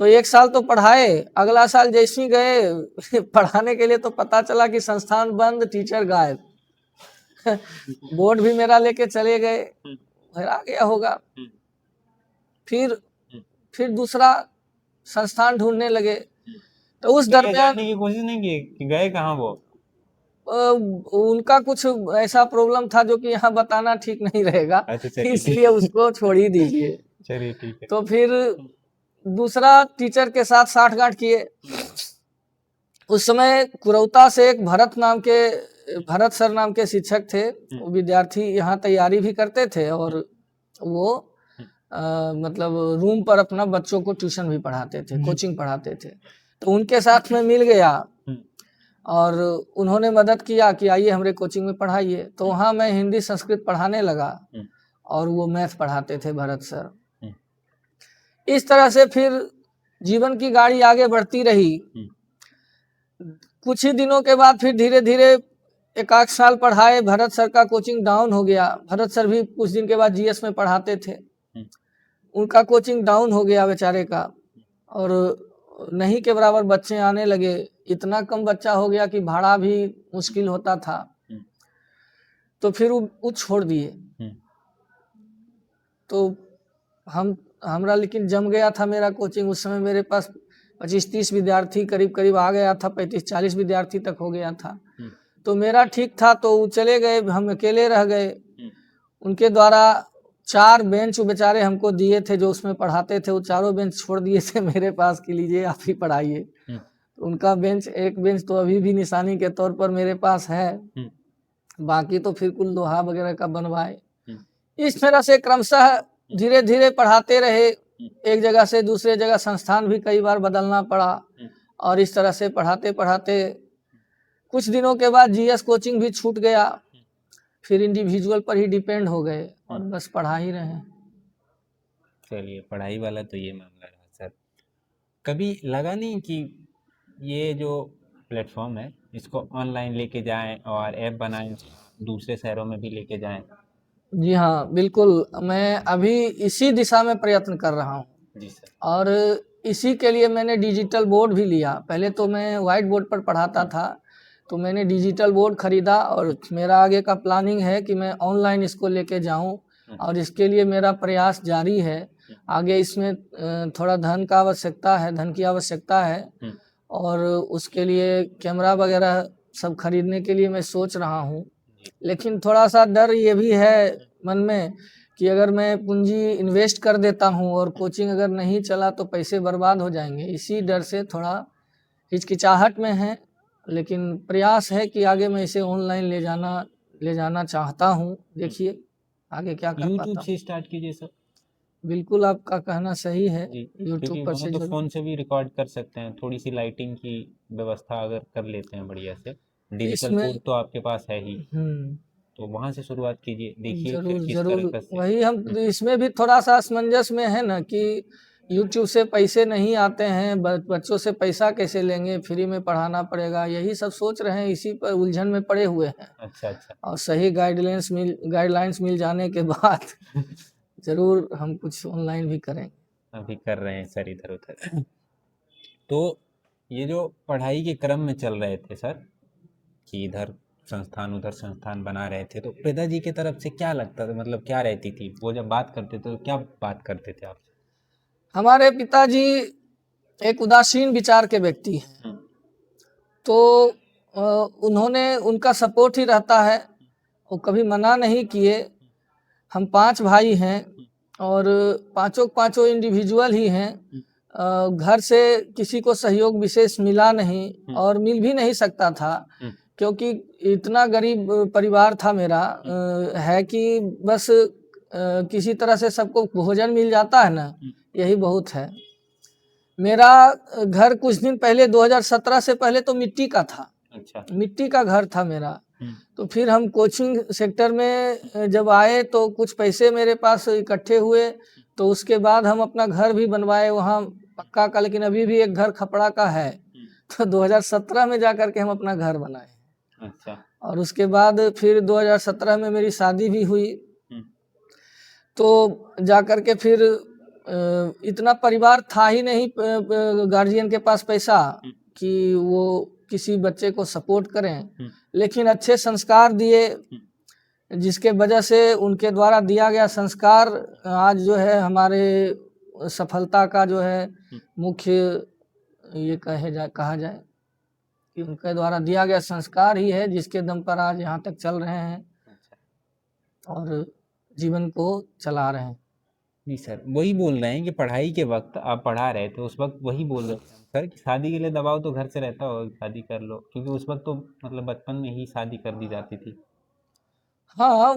Speaker 2: तो 1 साल तो पढ़ाए। अगला साल जैसे ही गए पढ़ाने के लिए तो पता चला कि संस्थान बंद, टीचर गायब। बोर्ड भी मेरा लेके चले गए, फिर आ गया होगा। फिर दूसरा संस्थान ढूंढने लगे। तो उस दरमियान
Speaker 1: जानने की कोशिश नहीं की कि गए कहाँ वो?
Speaker 2: उनका कुछ ऐसा प्रॉब्लम था जो कि यहाँ बताना ठीक नहीं रहेगा, इसलिए उसको छोड़ ही दीजिए।
Speaker 1: चलिए ठीक है।
Speaker 2: तो फिर दूसरा टीचर के साथ साठगांठ किए। उस समय कुरौता से एक भरत सर नाम के शिक्षक थे। वो विद्यार्थी यहाँ तैयारी भी करते थे और वो मतलब रूम पर अपना बच्चों को ट्यूशन भी पढ़ाते थे, कोचिंग पढ़ाते थे। तो उनके साथ में मिल गया और उन्होंने मदद किया कि आइए हमारे कोचिंग में पढ़ाइए। तो वहाँ मैं हिंदी संस्कृत पढ़ाने लगा और वो मैथ पढ़ाते थे भरत सर। इस तरह से फिर जीवन की गाड़ी आगे बढ़ती रही। कुछ ही दिनों के बाद फिर धीरे धीरे 1-8 साल पढ़ाए, भरत सर का कोचिंग डाउन हो गया। भरत सर भी कुछ दिन के बाद जीएस में पढ़ाते थे, उनका कोचिंग डाउन हो गया बेचारे का, और नहीं के बराबर बच्चे आने लगे। इतना कम बच्चा हो गया कि भाड़ा भी मुश्किल होता था। तो फिर वो छोड़ दिए। तो हमरा लेकिन जम गया था मेरा कोचिंग। उस समय मेरे पास 25-30 विद्यार्थी करीब आ गया था, 35-40 विद्यार्थी तक हो गया था। तो मेरा ठीक था, तो वो चले गए, हम अकेले रह गए। उनके द्वारा 4 बेंच बेचारे हमको दिए थे जो उसमें पढ़ाते थे, वो चारों बेंच छोड़ दिए थे मेरे पास कि लीजिए आप ही पढ़ाइए। तो उनका एक बेंच तो अभी भी निशानी के तौर पर मेरे पास है, बाकी तो फिर कुल लोहा वगैरह का बनवाए। इस तरह से क्रमशः धीरे धीरे पढ़ाते रहे। एक जगह से दूसरे जगह संस्थान भी कई बार बदलना पड़ा, और इस तरह से पढ़ाते पढ़ाते कुछ दिनों के बाद जीएस कोचिंग भी छूट गया। फिर इंडिविजुअल पर ही डिपेंड हो गए और बस पढ़ा ही रहे।
Speaker 1: चलिए, पढ़ाई वाला तो ये मामला रहा सर। कभी लगा नहीं कि ये जो प्लेटफॉर्म है इसको ऑनलाइन लेके जाएं और ऐप बनाएं, दूसरे शहरों में भी लेके जाएं?
Speaker 2: जी हाँ, बिल्कुल। मैं अभी इसी दिशा में प्रयत्न कर रहा हूँ।
Speaker 1: जी सर।
Speaker 2: और इसी के लिए मैंने डिजिटल बोर्ड भी लिया। पहले तो मैं व्हाइट बोर्ड पर पढ़ाता था, तो मैंने डिजिटल बोर्ड खरीदा और मेरा आगे का प्लानिंग है कि मैं ऑनलाइन इसको लेके जाऊं, और इसके लिए मेरा प्रयास जारी है। आगे इसमें थोड़ा धन की आवश्यकता है, और उसके लिए कैमरा वगैरह सब खरीदने के लिए मैं सोच रहा हूँ। लेकिन थोड़ा सा डर ये भी है मन में कि अगर मैं पूंजी इन्वेस्ट कर देता हूँ और कोचिंग अगर नहीं चला तो पैसे बर्बाद हो जाएंगे। इसी डर से थोड़ा हिचकिचाहट में है, लेकिन प्रयास है कि आगे मैं इसे ऑनलाइन ले जाना चाहता हूँ। देखिए आगे क्या कर पाता हूँ।
Speaker 1: यूट्यूब से स्टार्ट कीजिए सर।
Speaker 2: बिल्कुल, आपका कहना सही है। यूट्यूब पर से
Speaker 1: तो फोन से भी रिकॉर्ड कर सकते हैं, थोड़ी सी लाइटिंग की व्यवस्था अगर कर लेते हैं बढ़िया से। डिजिटल बोर्ड तो आपके पास है ही, तो वहां से शुरुआत कीजिए, देखिए
Speaker 2: जरूर। वही हम इसमें भी थोड़ा सा असमंजस में है ना कि YouTube से पैसे नहीं आते हैं, बच्चों से पैसा कैसे लेंगे, फ्री में पढ़ाना पड़ेगा, यही सब सोच रहे हैं। इसी पर उलझन में पड़े हुए हैं। अच्छा। और सही गाइडलाइंस मिल जाने के बाद जरूर हम कुछ ऑनलाइन भी करेंगे।
Speaker 1: अभी कर रहे हैं सर इधर उधर। तो ये जो पढ़ाई के क्रम में चल रहे थे सर कि इधर संस्थान उधर संस्थान बना रहे थे, तो पिताजी की तरफ से क्या लगता था, मतलब क्या रहती थी वो जब बात करते थे तो क्या बात करते थे आपसे?
Speaker 2: हमारे पिताजी एक उदासीन विचार के व्यक्ति हैं, तो उनका सपोर्ट ही रहता है, वो कभी मना नहीं किए। हम 5 भाई हैं और पांचों इंडिविजुअल ही हैं। घर से किसी को सहयोग विशेष मिला नहीं और मिल भी नहीं सकता था, क्योंकि इतना गरीब परिवार था मेरा, है कि बस किसी तरह से सबको भोजन मिल जाता है ना, यही बहुत है। मेरा घर कुछ दिन पहले 2017 से पहले तो मिट्टी का था।
Speaker 1: अच्छा।
Speaker 2: मिट्टी का घर था मेरा। तो फिर हम कोचिंग सेक्टर में जब आए तो कुछ पैसे मेरे पास इकट्ठे हुए, तो उसके बाद हम अपना घर भी बनवाए वहाँ पक्का का, लेकिन अभी भी एक घर खपड़ा का है। तो 2017 में जाकर के हम अपना घर बनाए।
Speaker 1: अच्छा।
Speaker 2: और उसके बाद फिर 2017 में मेरी शादी भी हुई। तो जाकर के फिर इतना परिवार था ही नहीं गार्जियन के पास पैसा कि वो किसी बच्चे को सपोर्ट करें, लेकिन अच्छे संस्कार दिए, जिसके वजह से उनके द्वारा दिया गया संस्कार आज जो है हमारे सफलता का जो है मुख्य ये कहा जाए कि उनके द्वारा दिया गया संस्कार ही है जिसके दम पर आज यहाँ तक चल रहे हैं और जीवन को चला रहे हैं।
Speaker 1: जी सर, वही बोल रहे हैं कि पढ़ाई के वक्त आप पढ़ा रहे थे, उस वक्त वही बोल रहे थे सर कि शादी के लिए दबाव तो घर से रहता होगा, शादी कर लो, क्योंकि उस वक्त तो मतलब बचपन में ही शादी कर दी जाती थी।
Speaker 2: हाँ,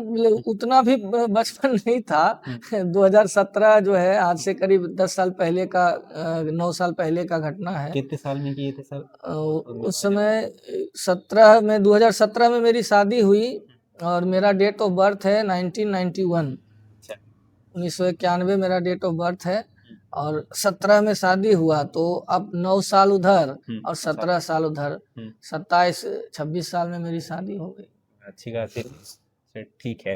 Speaker 2: उतना भी बचपन नहीं था। 2017 जो है आज से करीब 10 साल पहले का 9 साल पहले का घटना है।
Speaker 1: कितने साल में किए थे सर?
Speaker 2: उस समय 2017 में मेरी शादी हुई और मेरा डेट ऑफ बर्थ है 1991। 1991 मेरा डेट ऑफ बर्थ है और 17 में शादी हुआ, तो अब 9 साल उधर और 17 साल उधर, 27-26 साल में मेरी शादी हो गई।
Speaker 1: अच्छी बात है, ठीक है।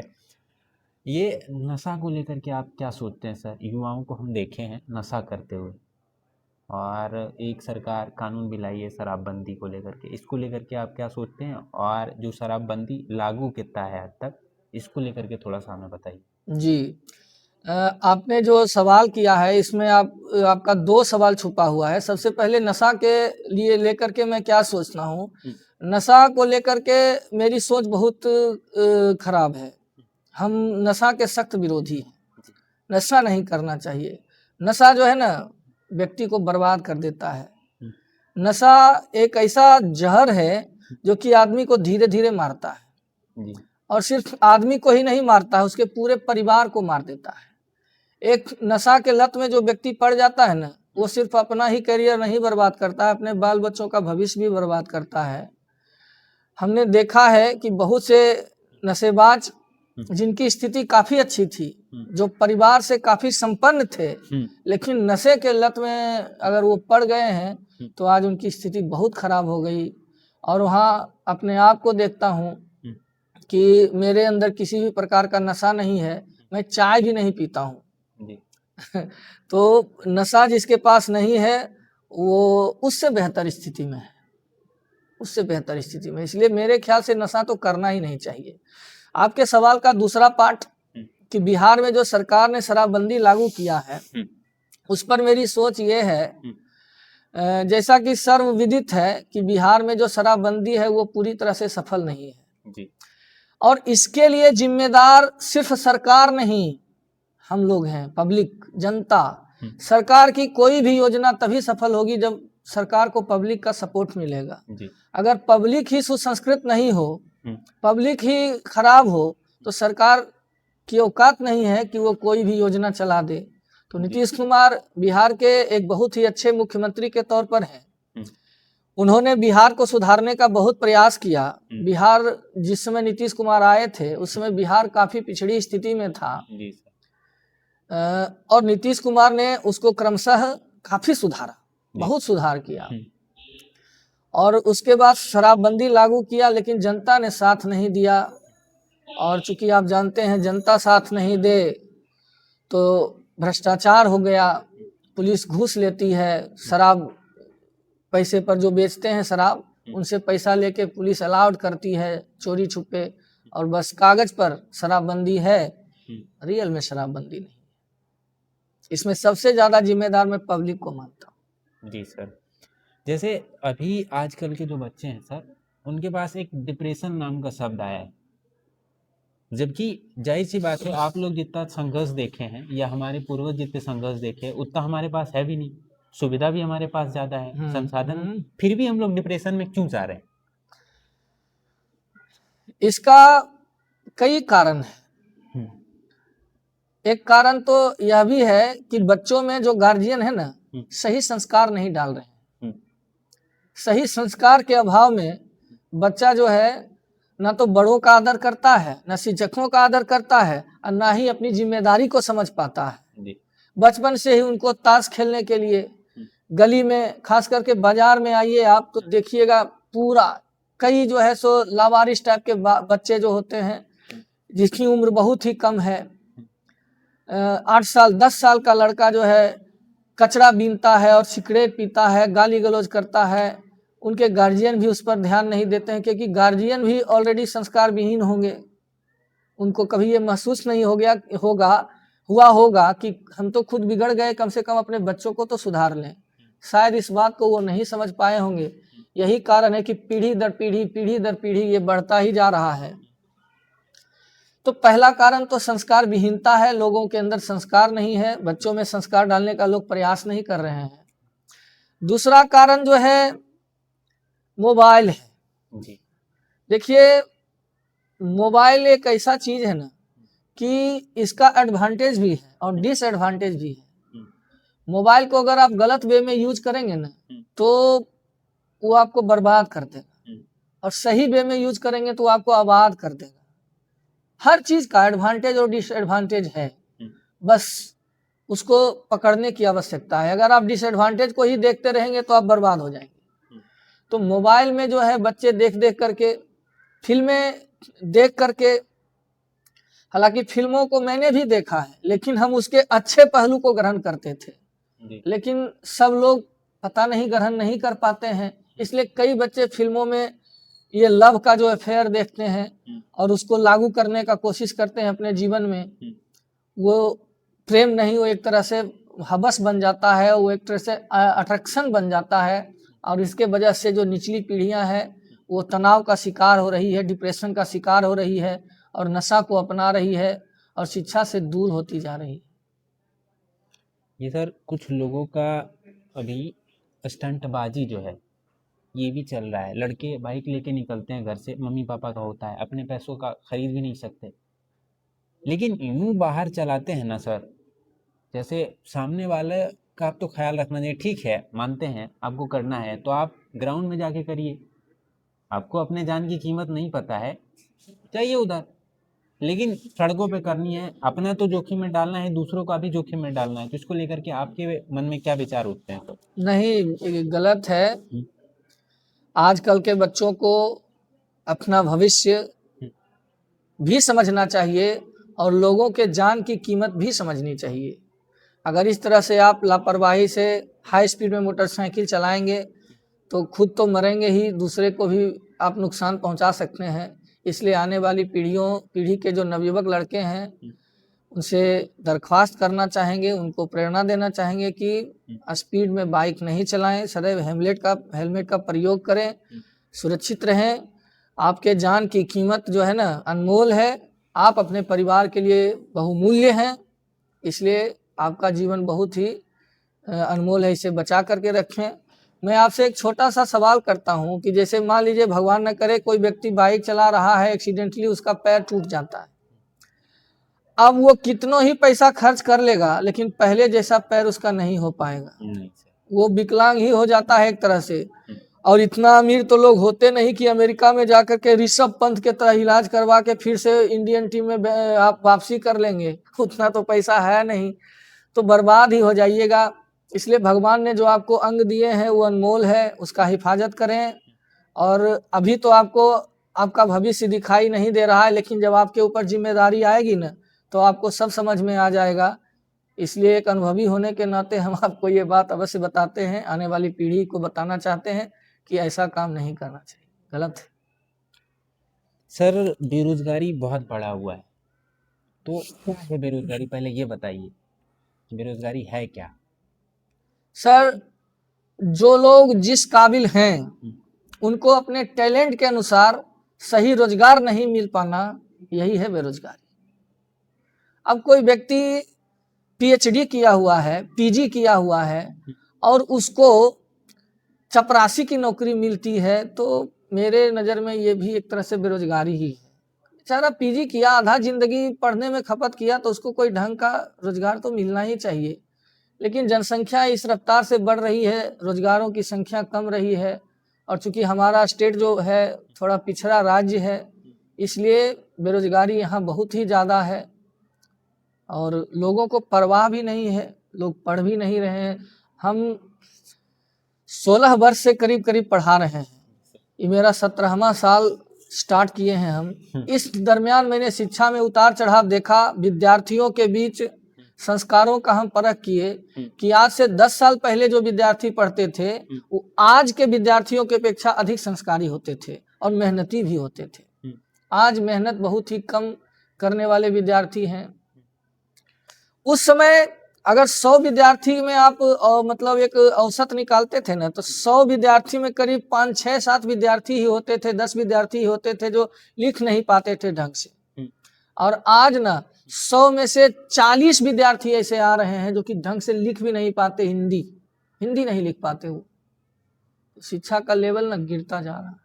Speaker 1: ये नशा को लेकर के आप क्या सोचते हैं सर? युवाओं को हम देखे हैं नशा करते हुए, और एक सरकार कानून भी लाई है शराबबंदी को लेकर के, इसको लेकर के आप क्या सोचते हैं? और जो शराबबंदी लागू कितना है हद तक, इसको लेकर के थोड़ा सा हमें बताइए। जी,
Speaker 2: आपने जो सवाल किया है इसमें आपका 2 सवाल छुपा हुआ है। सबसे पहले नशा के लिए लेकर के मैं क्या सोचता हूँ। नशा को लेकर के मेरी सोच बहुत खराब है। हम नशा के सख्त विरोधी हैं। नशा नहीं करना चाहिए। नशा जो है ना व्यक्ति को बर्बाद कर देता है। नशा एक ऐसा जहर है जो कि आदमी को धीरे धीरे मारता है, और सिर्फ आदमी को ही नहीं मारता है, उसके पूरे परिवार को मार देता है। एक नशा के लत में जो व्यक्ति पड़ जाता है ना, वो सिर्फ अपना ही करियर नहीं बर्बाद करता है, अपने बाल बच्चों का भविष्य भी बर्बाद करता है। हमने देखा है कि बहुत से नशेबाज जिनकी स्थिति काफी अच्छी थी, जो परिवार से काफी संपन्न थे, लेकिन नशे के लत में अगर वो पड़ गए हैं तो आज उनकी स्थिति बहुत खराब हो गई। और वहाँ अपने आप को देखता हूँ कि मेरे अंदर किसी भी प्रकार का नशा नहीं है, मैं चाय भी नहीं पीता हूँ। तो नशा जिसके पास नहीं है वो उससे बेहतर स्थिति में है, उससे बेहतर स्थिति में। इसलिए मेरे ख्याल से नशा तो करना ही नहीं चाहिए। आपके सवाल का दूसरा पार्ट कि बिहार में जो सरकार ने शराबबंदी लागू किया है, उस पर मेरी सोच ये है, जैसा कि सर्वविदित है कि बिहार में जो शराबबंदी है वो पूरी तरह से सफल नहीं है जी। और इसके लिए जिम्मेदार सिर्फ सरकार नहीं, हम लोग हैं, पब्लिक, जनता। सरकार की कोई भी योजना तभी सफल होगी जब सरकार को पब्लिक का सपोर्ट मिलेगा जी। अगर पब्लिक ही सुसंस्कृत नहीं हो, पब्लिक ही खराब हो, तो सरकार की औकात नहीं है कि वो कोई भी योजना चला दे। तो नीतीश कुमार बिहार के एक बहुत ही अच्छे मुख्यमंत्री के तौर पर हैं। उन्होंने बिहार को सुधारने का बहुत प्रयास किया। बिहार जिस समय नीतीश कुमार आए थे उस समय बिहार काफी पिछड़ी स्थिति में था, और नीतीश कुमार ने उसको क्रमशः काफी सुधारा, बहुत सुधार किया। और उसके बाद शराबबंदी लागू किया, लेकिन जनता ने साथ नहीं दिया। और चूंकि आप जानते हैं जनता साथ नहीं दे तो भ्रष्टाचार हो गया, पुलिस घूस लेती है। शराब पैसे पर जो बेचते हैं शराब, उनसे पैसा लेके पुलिस अलाउड करती है चोरी छुपे, और बस कागज पर शराबबंदी है, रियल में शराबबंदी नहीं। इसमें सबसे ज्यादा जिम्मेदार मैं पब्लिक को मानता हूँ
Speaker 1: जी सर। जैसे अभी आजकल के जो बच्चे हैं सर, उनके पास एक डिप्रेशन नाम का शब्द आया है, जबकि जाहिर सी बात है आप लोग जितना संघर्ष देखे हैं या हमारे पूर्वज जितने संघर्ष देखे उतना हमारे पास है भी नहीं, सुविधा भी हमारे पास ज्यादा है, संसाधन, फिर भी हम लोग डिप्रेशन में क्यों जा रहे हैं?
Speaker 2: इसका कई कारण है। एक कारण तो यह भी है कि बच्चों में जो गार्जियन है ना, सही संस्कार नहीं डाल रहे हैं। सही संस्कार के अभाव में बच्चा जो है ना तो बड़ों का आदर करता है, ना शिक्षकों का आदर करता है, और ना ही अपनी जिम्मेदारी को समझ पाता है। बचपन से ही उनको ताश खेलने के लिए गली में, खास करके बाजार में आइए आप तो देखिएगा, पूरा कई जो है सो लावारिस टाइप के बच्चे जो होते हैं, जिसकी उम्र बहुत ही कम है, 8 साल 10 साल का लड़का जो है कचरा बीनता है और सिगरेट पीता है, गाली गलौज करता है। उनके गार्जियन भी उस पर ध्यान नहीं देते हैं, क्योंकि गार्जियन भी ऑलरेडी संस्कार विहीन होंगे। उनको कभी ये महसूस नहीं हुआ होगा कि हम तो खुद बिगड़ गए, कम से कम अपने बच्चों को तो सुधार लें। शायद इस बात को वो नहीं समझ पाए होंगे। यही कारण है कि पीढ़ी दर पीढ़ी ये बढ़ता ही जा रहा है। तो पहला कारण तो संस्कार विहीनता है, लोगों के अंदर संस्कार नहीं है, बच्चों में संस्कार डालने का लोग प्रयास नहीं कर रहे हैं। दूसरा कारण जो है मोबाइल है। देखिए, मोबाइल एक ऐसा चीज है ना कि इसका एडवांटेज भी है और डिसएडवांटेज भी है। मोबाइल को अगर आप गलत वे में यूज करेंगे ना तो वो आपको बर्बाद कर देगा, और सही वे में यूज करेंगे तो आपको आबाद कर देगा। हर चीज का एडवांटेज और डिसएडवांटेज है, बस उसको पकड़ने की आवश्यकता है। अगर आप डिसएडवांटेज को ही देखते रहेंगे तो आप बर्बाद हो जाएंगे। तो मोबाइल में जो है बच्चे देख देख करके, फिल्में देख करके, हालांकि फिल्मों को मैंने भी देखा है, लेकिन हम उसके अच्छे पहलू को ग्रहण करते थे, लेकिन सब लोग पता नहीं ग्रहण नहीं कर पाते हैं। इसलिए कई बच्चे फिल्मों में ये लव का जो अफेयर देखते हैं और उसको लागू करने का कोशिश करते हैं अपने जीवन में। वो प्रेम नहीं, वो एक तरह से हवस बन जाता है, वो एक तरह से अट्रैक्शन बन जाता है, और इसके वजह से जो निचली पीढ़ियां हैं वो तनाव का शिकार हो रही है, डिप्रेशन का शिकार हो रही है, और नशा को अपना रही है, और शिक्षा से दूर होती जा रही है।
Speaker 1: ये सर कुछ लोगों का अभी स्टंटबाजी जो है ये भी चल रहा है। लड़के बाइक लेके निकलते हैं घर से, मम्मी पापा का होता है, अपने पैसों का खरीद भी नहीं सकते, लेकिन यूं बाहर चलाते हैं ना सर, जैसे सामने वाले का आप तो ख्याल रखना चाहिए। ठीक है, मानते हैं आपको करना है तो आप ग्राउंड में जाके करिए। आपको अपने जान की कीमत नहीं पता है, चाहिए उधर, लेकिन सड़कों पे करनी है, अपना तो जोखिम में डालना है, दूसरों का भी जोखिम में डालना है। तो इसको लेकर के आपके मन में क्या विचार उठते हैं? तो
Speaker 2: नहीं, गलत है। आजकल के बच्चों को अपना भविष्य भी समझना चाहिए और लोगों के जान की कीमत भी समझनी चाहिए। अगर इस तरह से आप लापरवाही से हाई स्पीड में मोटरसाइकिल चलाएंगे तो खुद तो मरेंगे ही, दूसरे को भी आप नुकसान पहुंचा सकते हैं। इसलिए आने वाली पीढ़ी के जो नवयुवक लड़के हैं उनसे दरख्वास्त करना चाहेंगे, उनको प्रेरणा देना चाहेंगे कि स्पीड में बाइक नहीं चलाएं, सदैव हेलमेट का प्रयोग करें, सुरक्षित रहें। आपके जान की कीमत जो है ना अनमोल है, आप अपने परिवार के लिए बहुमूल्य हैं, इसलिए आपका जीवन बहुत ही अनमोल है, इसे बचा करके रखें। मैं आपसे एक छोटा सा सवाल करता हूं कि जैसे मान लीजिए भगवान न करे कोई व्यक्ति बाइक चला रहा है, एक्सीडेंटली उसका पैर टूट जाता है। अब वो कितनों ही पैसा खर्च कर लेगा लेकिन पहले जैसा पैर उसका नहीं हो पाएगा, वो विकलांग ही हो जाता है एक तरह से। और इतना अमीर तो लोग होते नहीं कि अमेरिका में जाकर के ऋषभ पंत के तरह इलाज करवा के फिर से इंडियन टीम में आप वापसी कर लेंगे, उतना तो पैसा है नहीं, तो बर्बाद ही हो जाइएगा। इसलिए भगवान ने जो आपको अंग दिए हैं वो अनमोल है, उसका हिफाजत करें। और अभी तो आपको आपका भविष्य दिखाई नहीं दे रहा है, लेकिन जब आपके ऊपर जिम्मेदारी आएगी ना तो आपको सब समझ में आ जाएगा। इसलिए एक अनुभवी होने के नाते हम आपको ये बात अवश्य बताते हैं, आने वाली पीढ़ी को बताना चाहते हैं कि ऐसा काम नहीं करना चाहिए, गलत है।
Speaker 1: सर बेरोजगारी बहुत बढ़ा हुआ है, तो क्या है बेरोजगारी, पहले ये बताइए कि बेरोजगारी है क्या?
Speaker 2: सर, जो लोग जिस काबिल हैं उनको अपने टैलेंट के अनुसार सही रोजगार नहीं मिल पाना, यही है बेरोजगारी। अब कोई व्यक्ति पीएचडी किया हुआ है, पीजी किया हुआ है, और उसको चपरासी की नौकरी मिलती है, तो मेरे नज़र में ये भी एक तरह से बेरोजगारी ही है। बेचारा पीजी किया, आधा जिंदगी पढ़ने में खपत किया, तो उसको कोई ढंग का रोजगार तो मिलना ही चाहिए। लेकिन जनसंख्या इस रफ्तार से बढ़ रही है, रोजगारों की संख्या कम रही है, और चूंकि हमारा स्टेट जो है थोड़ा पिछड़ा राज्य है, इसलिए बेरोजगारी यहाँ बहुत ही ज़्यादा है और लोगों को परवाह भी नहीं है, लोग पढ़ भी नहीं रहे हैं। हम 16 वर्ष से करीब करीब पढ़ा रहे हैं, ये मेरा 17वां साल स्टार्ट किए हैं हम। इस दरमियान मैंने शिक्षा में उतार चढ़ाव देखा, विद्यार्थियों के बीच संस्कारों का हम परख किए कि आज से 10 साल पहले जो विद्यार्थी पढ़ते थे वो आज के विद्यार्थियों की अपेक्षा अधिक संस्कारी होते थे और मेहनती भी होते थे। आज मेहनत बहुत ही कम करने वाले विद्यार्थी हैं। उस समय अगर 100 विद्यार्थी में आप मतलब एक औसत निकालते थे ना, तो 100 विद्यार्थी में करीब 5, 6, 7 विद्यार्थी ही होते थे, 10 विद्यार्थी ही होते थे जो लिख नहीं पाते थे ढंग से। और आज ना 100 में से 40 विद्यार्थी ऐसे आ रहे हैं जो कि ढंग से लिख भी नहीं पाते, हिंदी नहीं लिख पाते। वो शिक्षा का लेवल ना गिरता जा रहा है।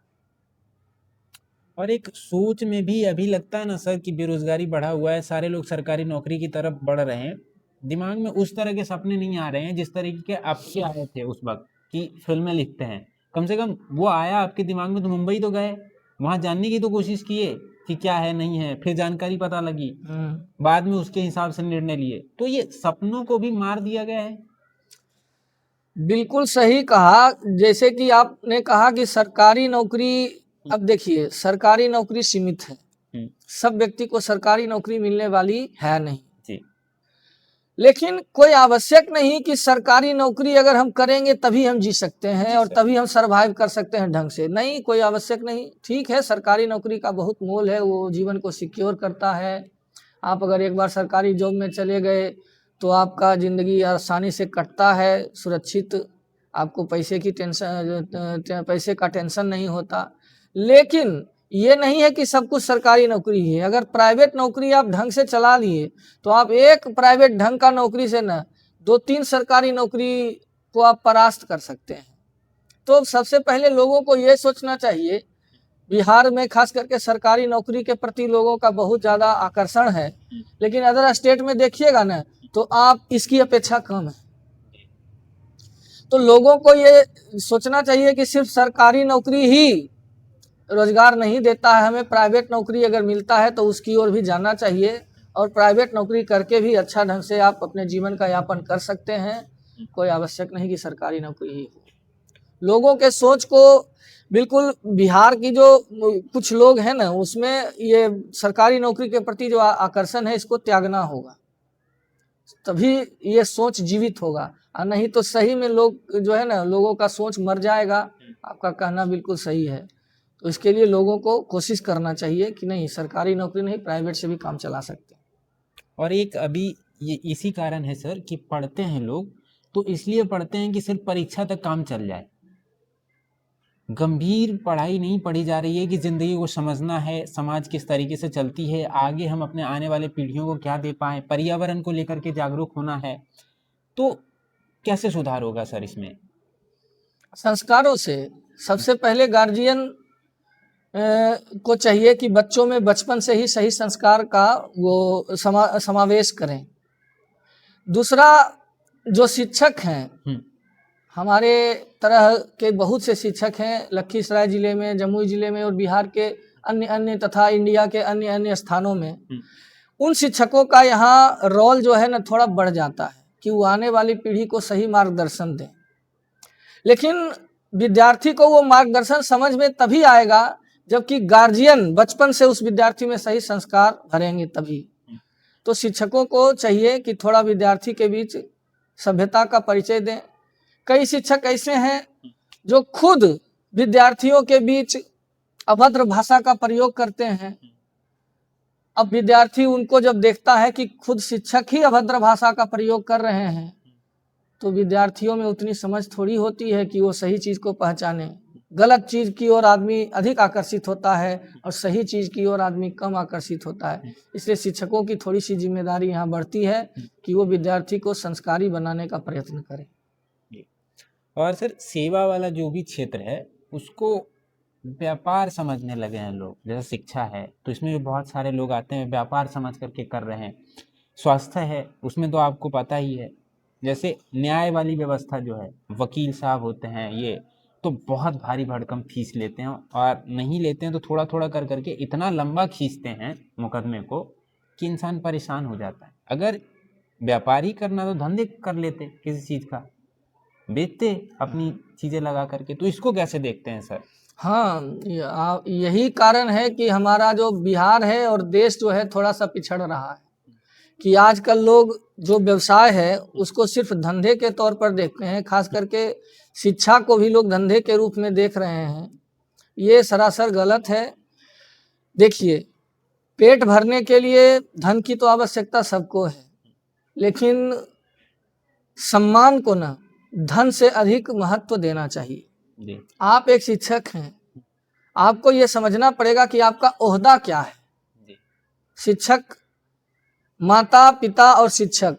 Speaker 1: और एक सोच में भी अभी लगता है ना सर कि बेरोजगारी बढ़ा हुआ है, सारे लोग सरकारी नौकरी की तरफ बढ़ रहे हैं, दिमाग में उस तरह के सपने नहीं आ रहे हैं जिस तरीके के आपके आए थे उस वक्त कि फिल्में लिखते हैं। कम से कम वो आया आपके दिमाग में तो मुंबई तो गए, वहां जानने की तो कोशिश किए कि क्या है नहीं है, फिर जानकारी पता लगी, बाद में उसके हिसाब से निर्णय लिए। तो ये सपनों को भी मार दिया गया है।
Speaker 2: बिल्कुल सही कहा। जैसे कि आपने कहा कि सरकारी नौकरी, अब देखिए सरकारी नौकरी सीमित है, सब व्यक्ति को सरकारी नौकरी मिलने वाली है नहीं जी। लेकिन कोई आवश्यक नहीं कि सरकारी नौकरी अगर हम करेंगे तभी हम जी सकते हैं और तभी हम सरवाइव कर सकते हैं ढंग से, नहीं, कोई आवश्यक नहीं। ठीक है, सरकारी नौकरी का बहुत मोल है, वो जीवन को सिक्योर करता है। आप अगर एक बार सरकारी जॉब में चले गए तो आपका ज़िंदगी आसानी से कटता है, सुरक्षित, आपको पैसे का टेंशन नहीं होता। लेकिन ये नहीं है कि सब कुछ सरकारी नौकरी ही है। अगर प्राइवेट नौकरी आप ढंग से चला लिए तो आप एक प्राइवेट ढंग का नौकरी से ना 2-3 सरकारी नौकरी को आप परास्त कर सकते हैं। तो सबसे पहले लोगों को ये सोचना चाहिए, बिहार में खास करके सरकारी नौकरी के प्रति लोगों का बहुत ज़्यादा आकर्षण है, लेकिन अदर स्टेट में देखिएगा ना तो आप इसकी अपेक्षा कम है। तो लोगों को ये सोचना चाहिए कि सिर्फ सरकारी नौकरी ही रोजगार नहीं देता है, हमें प्राइवेट नौकरी अगर मिलता है तो उसकी ओर भी जाना चाहिए, और प्राइवेट नौकरी करके भी अच्छा ढंग से आप अपने जीवन का यापन कर सकते हैं। कोई आवश्यक नहीं कि सरकारी नौकरी ही हो। लोगों के सोच को बिल्कुल, बिहार की जो कुछ लोग हैं ना उसमें ये सरकारी नौकरी के प्रति जो आकर्षण है इसको त्यागना होगा, तभी ये सोच जीवित होगा, और नहीं तो सही में लोग जो है ना, लोगों का सोच मर जाएगा। आपका कहना बिल्कुल सही है। तो इसके लिए लोगों को कोशिश करना चाहिए कि नहीं, सरकारी नौकरी नहीं, प्राइवेट से भी काम चला सकते हैं।
Speaker 1: और एक अभी ये इसी कारण है सर कि पढ़ते हैं लोग तो इसलिए पढ़ते हैं कि सिर्फ परीक्षा तक काम चल जाए, गंभीर पढ़ाई नहीं पढ़ी जा रही है कि ज़िंदगी को समझना है, समाज किस तरीके से चलती है, आगे हम अपने आने वाले पीढ़ियों को क्या दे पाएँ, पर्यावरण को लेकर के जागरूक होना है। तो कैसे सुधार होगा सर इसमें?
Speaker 2: संस्कारों से। सबसे पहले गार्जियन को चाहिए कि बच्चों में बचपन से ही सही संस्कार का वो समावेश करें। दूसरा, जो शिक्षक हैं, हमारे तरह के बहुत से शिक्षक हैं लखीसराय जिले में, जमुई जिले में और बिहार के अन्य तथा इंडिया के अन्य स्थानों में। उन शिक्षकों का यहाँ रोल जो है ना थोड़ा बढ़ जाता है कि वो आने वाली पीढ़ी को सही मार्गदर्शन दें। लेकिन विद्यार्थी को वो मार्गदर्शन समझ में तभी आएगा जबकि गार्जियन बचपन से उस विद्यार्थी में सही संस्कार भरेंगे तभी। तो शिक्षकों को चाहिए कि थोड़ा विद्यार्थी के बीच सभ्यता का परिचय दें। कई शिक्षक ऐसे हैं जो खुद विद्यार्थियों के बीच अभद्र भाषा का प्रयोग करते हैं। अब विद्यार्थी उनको जब देखता है कि खुद शिक्षक ही अभद्र भाषा का प्रयोग कर रहे हैं तो विद्यार्थियों में उतनी समझ थोड़ी होती है कि वो सही चीज को पहचाने। गलत चीज की ओर आदमी अधिक आकर्षित होता है और सही चीज की ओर आदमी कम आकर्षित होता है। इसलिए शिक्षकों की थोड़ी सी जिम्मेदारी यहाँ बढ़ती है कि वो विद्यार्थी को संस्कारी बनाने का प्रयत्न करें।
Speaker 1: और सर सेवा वाला जो भी क्षेत्र है उसको व्यापार समझने लगे हैं लोग। जैसे शिक्षा है तो इसमें भी बहुत सारे लोग आते हैं, व्यापार समझ करके कर रहे हैं। स्वास्थ्य है, उसमें तो आपको पता ही है, जैसे न्याय वाली व्यवस्था जो है, वकील साहब होते हैं ये, तो बहुत भारी भरकम फीस लेते हैं, और नहीं लेते हैं तो थोड़ा थोड़ा कर करके इतना लंबा खींचते हैं मुकदमे को कि इंसान परेशान हो जाता है। अगर व्यापार ही करना तो धंधे कर लेते किसी चीज़ का, बेचते अपनी चीज़ें लगा करके। तो इसको कैसे देखते हैं सर?
Speaker 2: हाँ, यही कारण है कि हमारा जो बिहार है और देश जो है थोड़ा सा पिछड़ रहा है, कि आजकल लोग जो व्यवसाय है उसको सिर्फ धंधे के तौर पर देखते हैं, खास करके शिक्षा को भी लोग धंधे के रूप में देख रहे हैं। ये सरासर गलत है। देखिए, पेट भरने के लिए धन की तो आवश्यकता सबको है, लेकिन सम्मान को ना धन से अधिक महत्व देना चाहिए। आप एक शिक्षक हैं, आपको ये समझना पड़ेगा कि आपका ओहदा क्या है। शिक्षक, माता पिता और शिक्षक,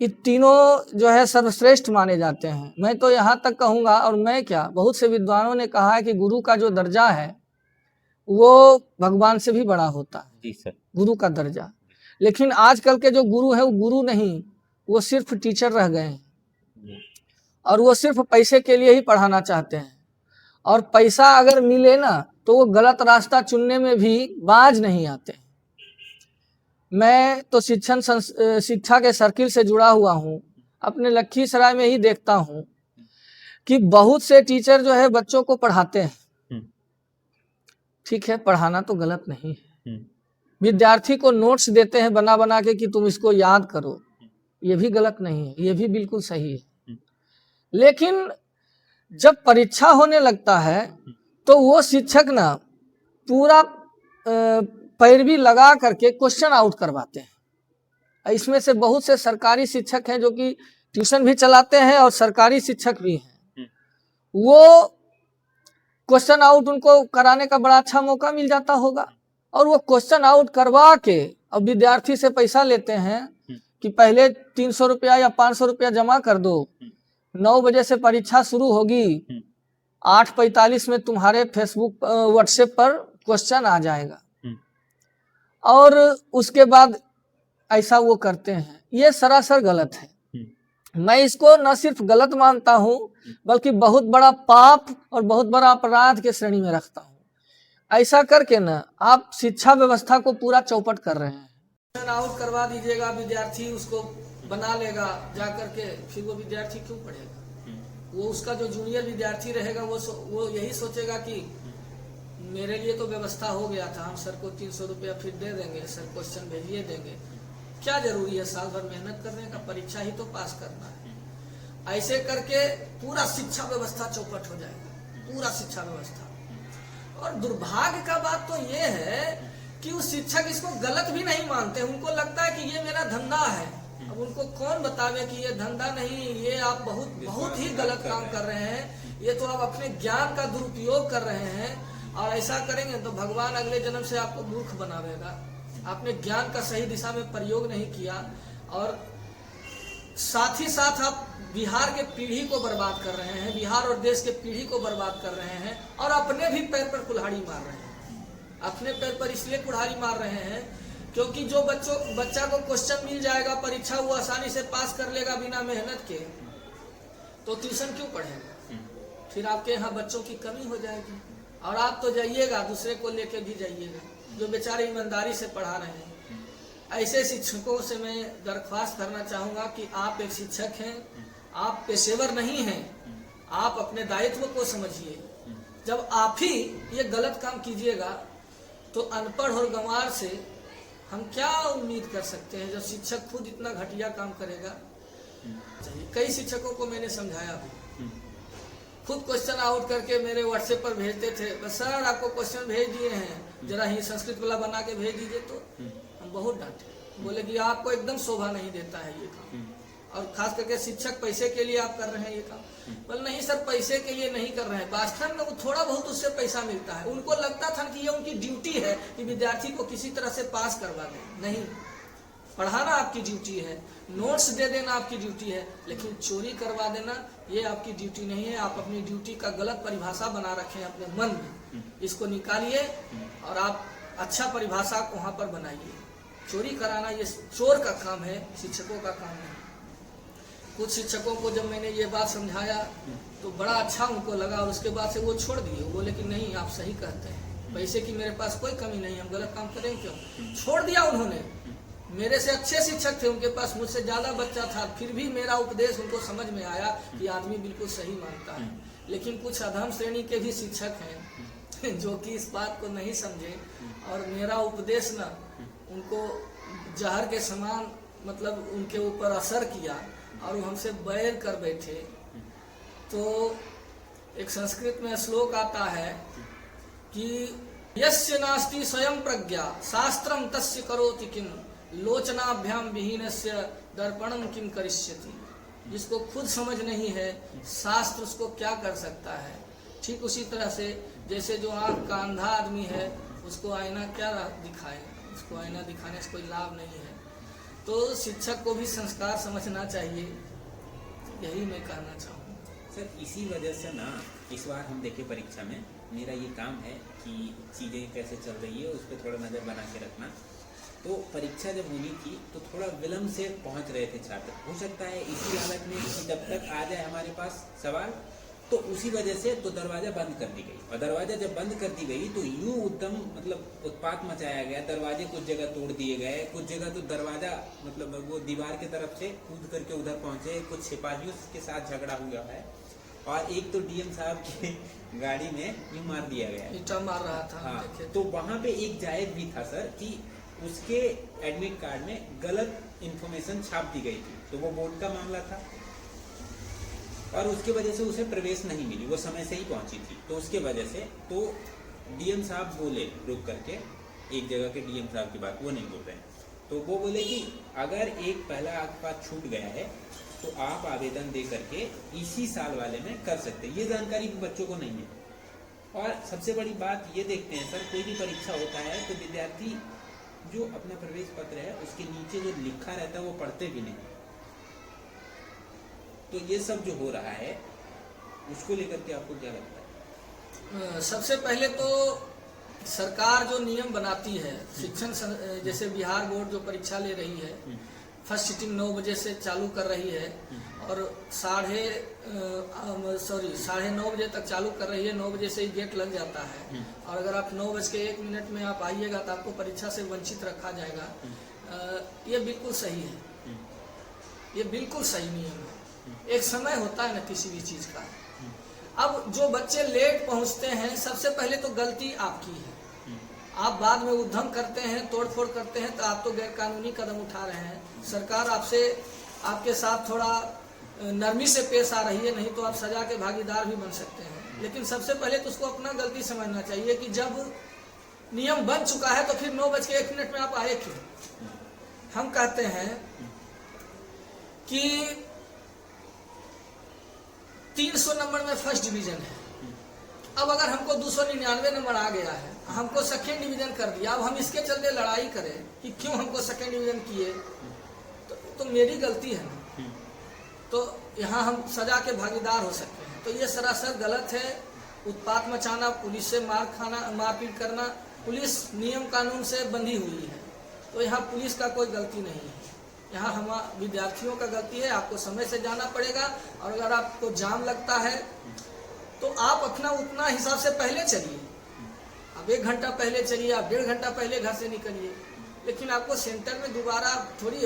Speaker 2: ये तीनों जो है सर्वश्रेष्ठ माने जाते हैं। मैं तो यहाँ तक कहूँगा, और मैं क्या, बहुत से विद्वानों ने कहा है कि गुरु का जो दर्जा है वो भगवान से भी बड़ा होता है।
Speaker 1: जी सर।
Speaker 2: गुरु का दर्जा। लेकिन आजकल के जो गुरु है वो गुरु नहीं, वो सिर्फ टीचर रह गए हैं, और वो सिर्फ पैसे के लिए ही पढ़ाना चाहते हैं। और पैसा अगर मिले ना तो वो गलत रास्ता चुनने में भी बाज नहीं आते। मैं तो शिक्षा के सर्किल से जुड़ा हुआ हूँ, अपने लखीसराय में ही देखता हूँ कि बहुत से टीचर जो है बच्चों को पढ़ाते हैं। ठीक है, पढ़ाना तो गलत नहीं है। विद्यार्थी को नोट्स देते हैं बना बना के कि तुम इसको याद करो, ये भी गलत नहीं है, ये भी बिल्कुल सही है। लेकिन जब परीक्षा होने लगता है तो वो शिक्षक ना पूरा पैरवी लगा करके क्वेश्चन आउट करवाते हैं। इसमें से बहुत से सरकारी शिक्षक हैं जो कि ट्यूशन भी चलाते हैं और सरकारी शिक्षक भी हैं। वो क्वेश्चन आउट उनको कराने का बड़ा अच्छा मौका मिल जाता होगा, और वो क्वेश्चन आउट करवा के अब विद्यार्थी से पैसा लेते हैं कि पहले 300 रुपया या 500 रुपया जमा कर दो, 9 बजे से परीक्षा शुरू होगी, 8:45 में तुम्हारे फेसबुक व्हाट्सएप पर क्वेश्चन आ जाएगा। और उसके बाद ऐसा वो करते हैं। ये सरासर गलत है। मैं इसको न सिर्फ गलत मानता हूँ बल्कि बहुत बड़ा पाप और बहुत बड़ा अपराध के श्रेणी में रखता हूँ। ऐसा करके ना आप शिक्षा व्यवस्था को पूरा चौपट कर रहे हैं। आउट करवा दीजिएगा, विद्यार्थी उसको बना लेगा जा करके, फिर वो विद्यार्थी क्यों पढ़ेगा? वो उसका जो जूनियर विद्यार्थी रहेगा वो यही सोचेगा कि मेरे लिए तो व्यवस्था हो गया था, हम सर को 300 रुपया फिर दे देंगे, सर क्वेश्चन भेजिए देंगे, क्या जरूरी है साल भर मेहनत करने का, परीक्षा ही तो पास करना है। ऐसे करके पूरा शिक्षा व्यवस्था चौपट हो जाएगा, पूरा शिक्षा व्यवस्था। और दुर्भाग्य का बात तो ये है कि उस शिक्षक इसको गलत भी नहीं मानते, उनको लगता है कि ये मेरा धंधा है। अब उनको कौन बतावे कि ये धंधा नहीं, ये आप बहुत ही गलत काम कर रहे हैं, ये तो आप अपने ज्ञान का दुरुपयोग कर रहे हैं। और ऐसा करेंगे तो भगवान अगले जन्म से आपको मूर्ख बनावेगा। आपने ज्ञान का सही दिशा में प्रयोग नहीं किया, और साथ ही साथ आप बिहार के पीढ़ी को बर्बाद कर रहे हैं, बिहार और देश के पीढ़ी को बर्बाद कर रहे हैं, और अपने भी पैर पर कुल्हाड़ी मार रहे हैं। अपने पैर पर इसलिए कुल्हाड़ी मार रहे हैं क्योंकि जो बच्चा को क्वेश्चन मिल जाएगा, परीक्षा वो आसानी से पास कर लेगा बिना मेहनत के, तो ट्यूशन क्यों पढ़ेगा? फिर आपके यहाँ बच्चों की कमी हो जाएगी, और आप तो जाइएगा दूसरे को लेके भी जाइएगा जो बेचारे ईमानदारी से पढ़ा रहे हैं। ऐसे शिक्षकों से मैं दरख्वास्त करना चाहूँगा कि आप एक शिक्षक हैं, आप पेशेवर नहीं हैं, आप अपने दायित्व को समझिए। जब आप ही ये गलत काम कीजिएगा तो अनपढ़ और गंवार से हम क्या उम्मीद कर सकते हैं, जब शिक्षक खुद इतना घटिया काम करेगा। कई शिक्षकों को मैंने समझाया भी, खुद क्वेश्चन आउट करके मेरे व्हाट्सएप पर भेजते थे, बस सर आपको क्वेश्चन भेज दिए हैं, जरा ही संस्कृत वाला बना के भेज दीजिए। तो हम बहुत डांटे, बोले कि आपको एकदम शोभा नहीं देता है ये काम, और खास करके शिक्षक पैसे के लिए आप कर रहे हैं ये काम। बोले नहीं सर, पैसे के लिए नहीं कर रहे हैं, वास्तव में वो थोड़ा बहुत उससे पैसा मिलता है। उनको लगता था कि ये उनकी ड्यूटी है कि विद्यार्थी को किसी तरह से पास करवा दें। नहीं, पढ़ाना आपकी ड्यूटी है, नोट्स दे देना आपकी ड्यूटी है, लेकिन चोरी करवा देना ये आपकी ड्यूटी नहीं है। आप अपनी ड्यूटी का गलत परिभाषा बना रखे हैं अपने मन में। इसको निकालिए और आप अच्छा परिभाषा वहाँ पर बनाइए। चोरी कराना ये चोर का काम है, शिक्षकों का काम नहीं। कुछ शिक्षकों को जब मैंने ये बात समझाया तो बड़ा अच्छा उनको लगा और उसके बाद से वो छोड़ दिए। वो बोले कि नहीं आप सही कहते हैं, पैसे की मेरे पास कोई कमी नहीं, हम गलत काम करें क्यों। छोड़ दिया उन्होंने। मेरे से अच्छे शिक्षक थे, उनके पास मुझसे ज्यादा बच्चा था, फिर भी मेरा उपदेश उनको समझ में आया कि आदमी बिल्कुल सही मानता है। लेकिन कुछ अधम श्रेणी के भी शिक्षक हैं जो कि इस बात को नहीं समझे और मेरा उपदेश न उनको जहर के समान मतलब उनके ऊपर असर किया और वो हमसे बैर कर बैठे। तो एक संस्कृत में श्लोक आता है कि यस्य नास्ति स्वयं प्रज्ञा शास्त्रम तस्य करोति किम लोचनाभ्याम विहीनस्य दर्पणम किम करिष्यति। जिसको खुद समझ नहीं है शास्त्र उसको क्या कर सकता है। ठीक उसी तरह से जैसे जो आँख का अंधा आदमी है उसको आईना क्या दिखाए, उसको आईना दिखाने से कोई लाभ नहीं है। तो शिक्षक को भी संस्कार समझना चाहिए, यही मैं कहना चाहूँगा।
Speaker 1: सर इसी वजह से ना इस बार हम देखे परीक्षा में मेरा ये काम है कि चीज़ें कैसे चल रही है उस पर थोड़ा नज़र बना के रखना। तो परीक्षा जब होनी थी तो थोड़ा विलम्ब से पहुंच रहे थे छात्र। हो सकता है इसी हालत में कि जब तक आ जाए हमारे पास सवाल तो उसी वजह से तो दरवाज़ा बंद कर दी गई। और दरवाज़ा जब बंद कर दी गई तो यूँ उद्यम मतलब उत्पात मचाया गया। दरवाजे कुछ जगह तोड़ दिए गए, कुछ जगह तो दरवाज़ा मतलब वो दीवार के तरफ से कूद करके उधर पहुँचे। कुछ सिपाहियों के साथ झगड़ा हुआ है और एक तो डीएम साहब की गाड़ी में यूँ मार दिया गया,
Speaker 2: ईंटा मार रहा था।
Speaker 1: हाँ, तो वहाँ पे एक जायज भी था सर कि उसके एडमिट कार्ड में गलत इन्फॉर्मेशन छाप दी गई थी। तो वो बोर्ड का मामला था और उसके वजह से उसे प्रवेश नहीं मिली, वो समय से ही पहुंची थी। तो उसके वजह से तो डीएम साहब बोले रुक करके, एक जगह के डीएम साहब की बात वो नहीं बोल रहे हैं, तो वो बोले कि अगर एक पहला आगपात छूट गया है तो आप आवेदन दे करके इसी साल वाले में कर सकते हैं। ये जानकारी भी बच्चों को नहीं है। और सबसे बड़ी बात ये देखते हैं सर, कोई भी परीक्षा होता है तो विद्यार्थी जो अपना प्रवेश पत्र है उसके नीचे जो लिखा रहता है वो पढ़ते भी नहीं। तो ये सब जो हो रहा है उसको लेकर के आपको क्या लगता है?
Speaker 2: सबसे पहले तो सरकार जो नियम बनाती है शिक्षण जैसे बिहार बोर्ड जो परीक्षा ले रही है, फर्स्ट सिटिंग 9 बजे से चालू कर रही है और 9:30 बजे तक चालू कर रही है। 9 बजे से ही गेट लग जाता है और अगर आप 9:01 में आप आइएगा तो आपको परीक्षा से वंचित रखा जाएगा। ये बिल्कुल सही है, ये बिल्कुल सही नियम है। एक समय होता है ना किसी भी चीज का। अब जो बच्चे लेट पहुंचते हैं सबसे पहले तो गलती आपकी है। आप बाद में उद्यम करते हैं, तोड़फोड़ करते हैं तो आप तो गैर कानूनी कदम उठा रहे हैं। सरकार आपसे आपके साथ थोड़ा नरमी से पेश आ रही है, नहीं तो आप सजा के भागीदार भी बन सकते हैं। लेकिन सबसे पहले तो उसको अपना गलती समझना चाहिए कि जब नियम बन चुका है तो फिर 9:01 में आप आए क्यों। हम कहते हैं कि 300 नंबर में फर्स्ट डिवीजन है, अब अगर हमको 299 नंबर आ गया है, हमको सेकेंड डिवीजन कर दिया, अब हम इसके चलते लड़ाई करें कि क्यों हमको सेकेंड डिवीजन किए, तो मेरी गलती है ना। तो यहाँ हम सजा के भागीदार हो सकते हैं। तो ये सरासर गलत है। उत्पात मचाना, पुलिस से मारपीट करना, पुलिस नियम कानून से बंधी हुई है, तो यहाँ पुलिस का कोई गलती नहीं है। यहाँ हम विद्यार्थियों का गलती है। आपको समय से जाना पड़ेगा और अगर आपको जाम लगता है तो आप अपना उतना हिसाब से पहले चलिए। अब 1 घंटा पहले चलिए, आप 1.5 घंटा पहले घर से निकलिए। लेकिन आपको सेंटर में दोबारा थोड़ी,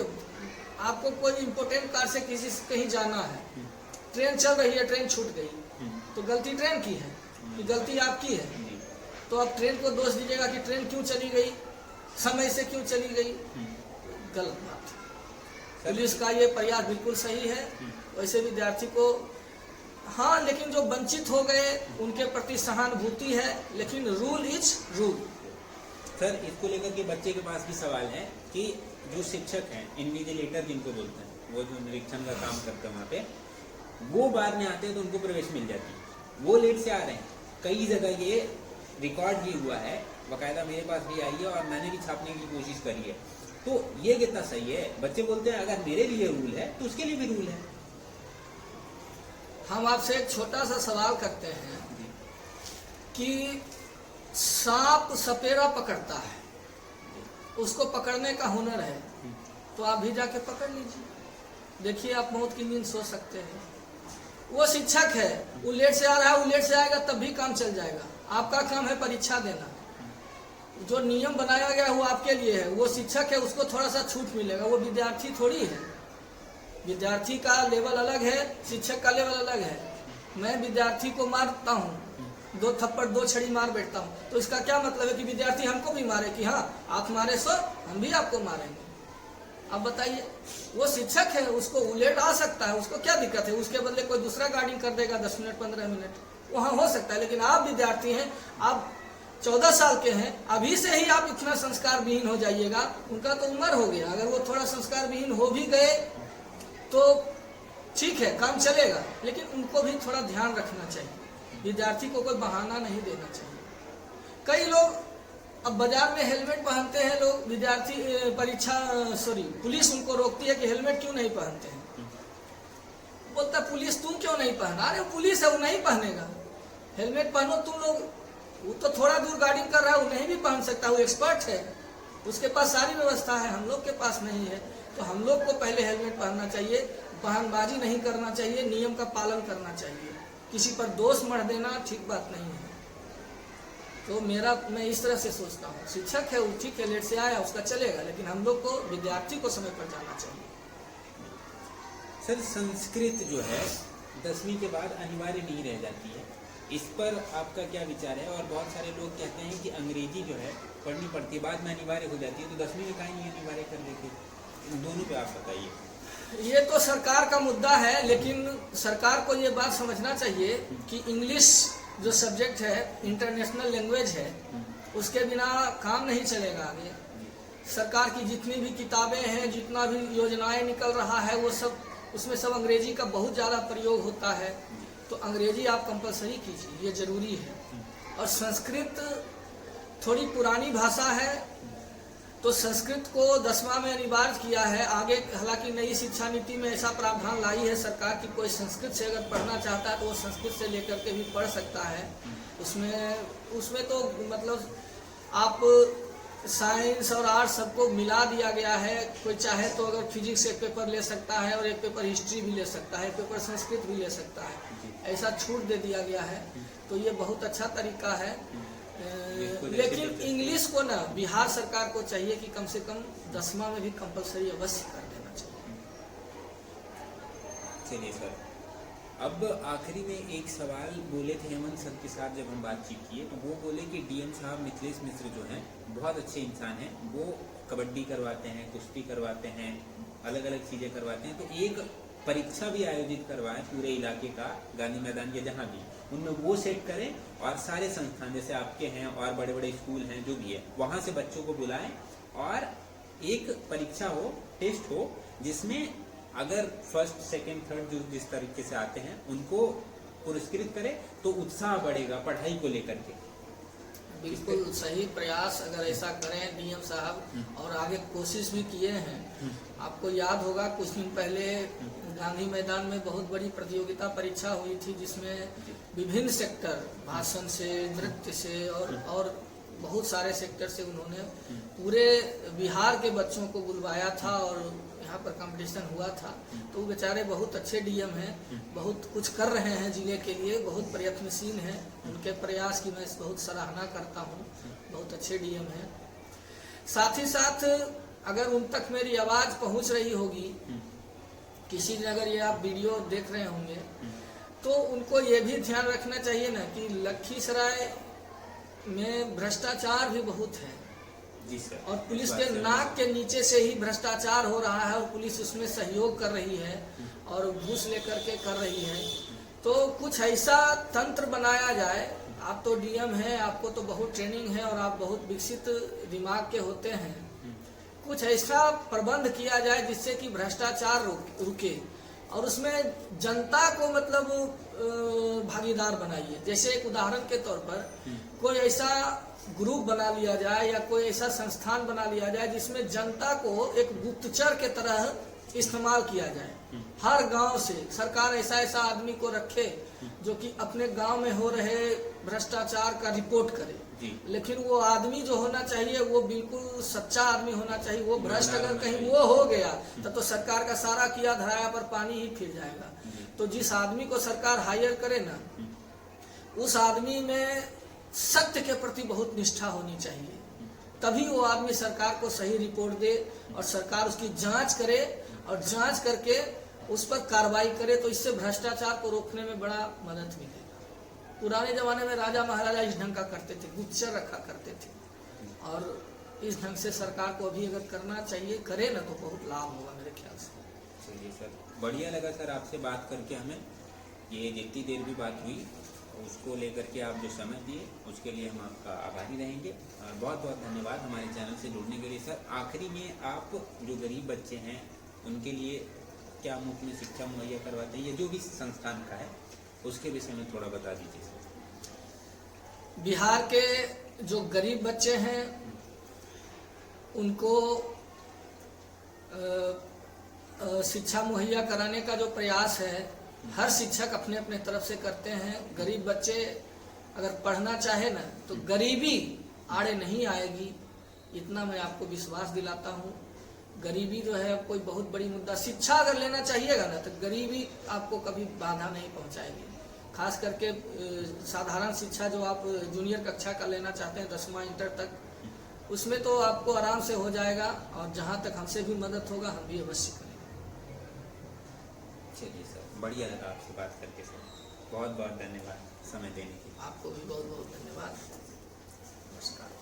Speaker 2: आपको कोई इम्पोर्टेंट कार से किसी से कहीं जाना है, ट्रेन चल रही है, ट्रेन छूट गई, तो गलती ट्रेन की है कि गलती आपकी है। तो आप ट्रेन को दोष दीजिएगा कि ट्रेन क्यों चली गई, समय से क्यों चली गई, गलत बात है। पुलिस का ये प्रयास बिल्कुल सही है। वैसे विद्यार्थी को हाँ, लेकिन जो वंचित हो गए उनके प्रति सहानुभूति है, लेकिन रूल इज रूल।
Speaker 1: सर इसको लेकर के बच्चे के पास भी सवाल है कि जो शिक्षक हैं, इन्विजिलेटर जिनको बोलते हैं, वो जो निरीक्षण का काम करते हैं वहाँ पे, वो बाद में आते हैं तो उनको प्रवेश मिल जाती है। वो लेट से आ रहे हैं। कई जगह ये रिकॉर्ड भी हुआ है, बाकायदा मेरे पास भी आई है और मैंने भी छापने की कोशिश करी है। तो ये कितना सही है? बच्चे बोलते हैं अगर मेरे लिए रूल है तो उसके लिए भी रूल है।
Speaker 2: हम आपसे एक छोटा सा सवाल करते हैं कि सांप सपेरा पकड़ता है, उसको पकड़ने का हुनर है, तो आप भी जाके पकड़ लीजिए, देखिए आप मौत की नींद सो सकते हैं। वो शिक्षक है, वो लेट से आ रहा है, वो लेट से आएगा तब भी काम चल जाएगा। आपका काम है परीक्षा देना, जो नियम बनाया गया वो आपके लिए है। वो शिक्षक है, उसको थोड़ा सा छूट मिलेगा, वो विद्यार्थी थोड़ी है। विद्यार्थी का लेवल अलग है, शिक्षक का लेवल अलग है। मैं विद्यार्थी को मारता हूँ, 2 थप्पड़ 2 छड़ी मार बैठता हूँ, तो इसका क्या मतलब है कि विद्यार्थी हमको भी मारे कि हाँ आप मारे सो हम भी आपको मारेंगे। अब बताइए, वो शिक्षक है, उसको उलेट आ सकता है, उसको क्या दिक्कत है? उसके बदले कोई दूसरा गार्डिंग कर देगा 10 मिनट 15 मिनट, वहाँ हो सकता है। लेकिन आप विद्यार्थी हैं, आप 14 साल के हैं, अभी से ही आप इतना संस्कार विहीन हो जाइएगा। उनका तो उम्र हो गया, अगर वो थोड़ा संस्कार विहीन हो भी गए तो ठीक है, काम चलेगा, लेकिन उनको भी थोड़ा ध्यान रखना चाहिए। विद्यार्थी को कोई बहाना नहीं देना चाहिए। कई लोग अब बाजार में हेलमेट पहनते हैं लोग, विद्यार्थी पुलिस उनको रोकती है कि हेलमेट क्यों नहीं पहनते हैं। बोलता पुलिस तुम क्यों नहीं पहना? अरे पुलिस है, वो नहीं पहनेगा, हेलमेट पहनो तुम लोग। वो तो थोड़ा दूर गाड़ी कर रहा है, वो नहीं भी पहन सकता, वो एक्सपर्ट है, उसके पास सारी व्यवस्था है, हम लोग के पास नहीं है। तो हम लोग को पहले हेलमेट पहनना चाहिए, बहानबाजी नहीं करना चाहिए, नियम का पालन करना चाहिए। किसी पर दोष मढ़ देना ठीक बात नहीं है। तो मैं इस तरह से सोचता हूँ, शिक्षक है वो ठीक है, लेट से आया उसका चलेगा, लेकिन हम लोग को विद्यार्थी को समय पर जाना चाहिए।
Speaker 1: सर, संस्कृत जो है 10वीं के बाद अनिवार्य नहीं रह जाती है, इस पर आपका क्या विचार है? और बहुत सारे लोग कहते हैं कि अंग्रेजी जो है पढ़नी पड़ती है, बाद में अनिवार्य हो जाती है, तो 10वीं में काहे नहीं अनिवार्य कर देते? इन दोनों पे आप बताइए।
Speaker 2: ये तो सरकार का मुद्दा है, लेकिन सरकार को ये बात समझना चाहिए कि इंग्लिश जो सब्जेक्ट है इंटरनेशनल लैंग्वेज है, उसके बिना काम नहीं चलेगा आगे। सरकार की जितनी भी किताबें हैं, जितना भी योजनाएं निकल रहा है, वो सब उसमें सब अंग्रेजी का बहुत ज़्यादा प्रयोग होता है। तो अंग्रेजी आप कंपलसरी कीजिए, ये जरूरी है। और संस्कृत थोड़ी पुरानी भाषा है, तो संस्कृत को 10वां में अनिवार्य किया है। आगे हालांकि नई शिक्षा नीति में ऐसा प्रावधान लाई है सरकार कि कोई संस्कृत से अगर पढ़ना चाहता है तो वो संस्कृत से लेकर के भी पढ़ सकता है। उसमें तो मतलब आप साइंस और आर्ट्स सबको मिला दिया गया है। कोई चाहे तो अगर फिजिक्स एक पेपर ले सकता है और एक पेपर हिस्ट्री भी ले सकता है, एक पेपर संस्कृत भी ले सकता है, ऐसा छूट दे दिया गया है। तो ये बहुत अच्छा तरीका है। लेकिन इंग्लिश को ना बिहार सरकार को चाहिए कि कम से कम 10वां में भी कंपलसरी अवश्य कर देना चाहिए।
Speaker 1: चलिए सर, अब आखिरी में एक सवाल बोले थे हेमंत सर के साथ जब हम बातचीत किए, तो वो बोले कि डीएम साहब मिथिलेश मिश्र जो हैं बहुत अच्छे इंसान हैं, वो कबड्डी करवाते हैं, कुश्ती करवाते हैं, अलग अलग चीज़ें करवाते हैं। तो एक परीक्षा भी आयोजित करवाएं पूरे इलाके का, गांधी मैदान के जहाँ भी, उनमें वो सेट करें और सारे संस्थान जैसे आपके हैं और बड़े बड़े स्कूल हैं जो भी है, वहाँ से बच्चों को बुलाएं और एक परीक्षा हो, टेस्ट हो, जिसमें अगर फर्स्ट सेकंड थर्ड जो जिस तरीके से आते हैं उनको पुरस्कृत करें तो उत्साह बढ़ेगा पढ़ाई को लेकर के।
Speaker 2: बिल्कुल सही प्रयास अगर ऐसा करें डीएम साहब, और आगे कोशिश भी किए हैं। आपको याद होगा कुछ दिन पहले गांधी मैदान में बहुत बड़ी प्रतियोगिता परीक्षा हुई थी, जिसमें विभिन्न सेक्टर, भाषण से, नृत्य से और बहुत सारे सेक्टर से उन्होंने पूरे बिहार के बच्चों को बुलवाया था और यहाँ पर कंपटीशन हुआ था। तो वो बेचारे बहुत अच्छे डीएम हैं, बहुत कुछ कर रहे हैं जिले के लिए, बहुत प्रयत्नशील हैं। उनके प्रयास की मैं बहुत सराहना करता हूँ, बहुत अच्छे डीएम हैं। साथ ही साथ अगर उन तक मेरी आवाज़ पहुँच रही होगी, किसी ने अगर ये आप वीडियो देख रहे होंगे, तो उनको ये भी ध्यान रखना चाहिए ना कि लखीसराय में भ्रष्टाचार भी बहुत है
Speaker 1: जी सर,
Speaker 2: और पुलिस के नाक के नीचे से ही भ्रष्टाचार हो रहा है और पुलिस उसमें सहयोग कर रही है और घूस लेकर के कर रही है। तो कुछ ऐसा तंत्र बनाया जाए। आप तो डीएम हैं, आपको तो बहुत ट्रेनिंग है और आप बहुत विकसित दिमाग के होते हैं। कुछ ऐसा प्रबंध किया जाए जिससे कि भ्रष्टाचार रुके और उसमें जनता को मतलब भागीदार बनाइए। जैसे एक उदाहरण के तौर पर कोई ऐसा ग्रुप बना लिया जाए या कोई ऐसा संस्थान बना लिया जाए जिसमें जनता को एक गुप्तचर के तरह इस्तेमाल किया जाए। हर गांव से सरकार ऐसा ऐसा आदमी को रखे जो कि अपने गांव में हो रहे भ्रष्टाचार का रिपोर्ट करे। लेकिन वो आदमी जो होना चाहिए वो बिल्कुल सच्चा आदमी होना चाहिए। वो भ्रष्ट अगर कहीं वो हो गया तब तो सरकार का सारा किया धराया पर पानी ही फिर जाएगा। तो जिस आदमी को सरकार हायर करे ना, उस आदमी में सत्य के प्रति बहुत निष्ठा होनी चाहिए, तभी वो आदमी सरकार को सही रिपोर्ट दे और सरकार उसकी जांच करे और जांच करके उस पर कार्रवाई करे। तो इससे भ्रष्टाचार को रोकने में बड़ा मदद मिलेगा। पुराने जमाने में राजा महाराजा इस ढंग का करते थे, गुप्तचर रखा करते थे, और इस ढंग से सरकार को अभी अगर करना चाहिए, करे ना तो बहुत लाभ होगा मेरे ख्याल से।
Speaker 1: चलिए सर, बढ़िया लगा सर आपसे बात करके। हमें ये जितनी देर भी बात हुई उसको लेकर के आप जो समय दिए उसके लिए हम आपका आभारी रहेंगे। और बहुत बहुत धन्यवाद हमारे चैनल से जुड़ने के लिए। सर आखिरी में आप जो गरीब बच्चे हैं उनके लिए क्या मुफ्त में शिक्षा मुहैया करवाते हैं, ये जो भी संस्थान का है उसके विषय में थोड़ा बता दीजिए सर।
Speaker 2: बिहार के जो गरीब बच्चे हैं उनको शिक्षा मुहैया कराने का जो प्रयास है हर शिक्षक अपने अपने तरफ से करते हैं। गरीब बच्चे अगर पढ़ना चाहे ना तो गरीबी आड़े नहीं आएगी, इतना मैं आपको विश्वास दिलाता हूँ। गरीबी जो है कोई बहुत बड़ी मुद्दा, शिक्षा अगर लेना चाहिएगा ना तो गरीबी आपको कभी बाधा नहीं पहुँचाएगी। खास करके साधारण शिक्षा जो आप जूनियर कक्षा का लेना चाहते हैं 10वां इंटर तक, उसमें तो आपको आराम से हो जाएगा। और जहाँ तक हमसे भी मदद होगा हम भी अवश्य करेंगे।
Speaker 1: चलिए सर, बढ़िया लगा आपसे बात करके सर। बहुत बहुत धन्यवाद समय देने के लिए।
Speaker 2: आपको भी बहुत बहुत धन्यवाद। नमस्कार।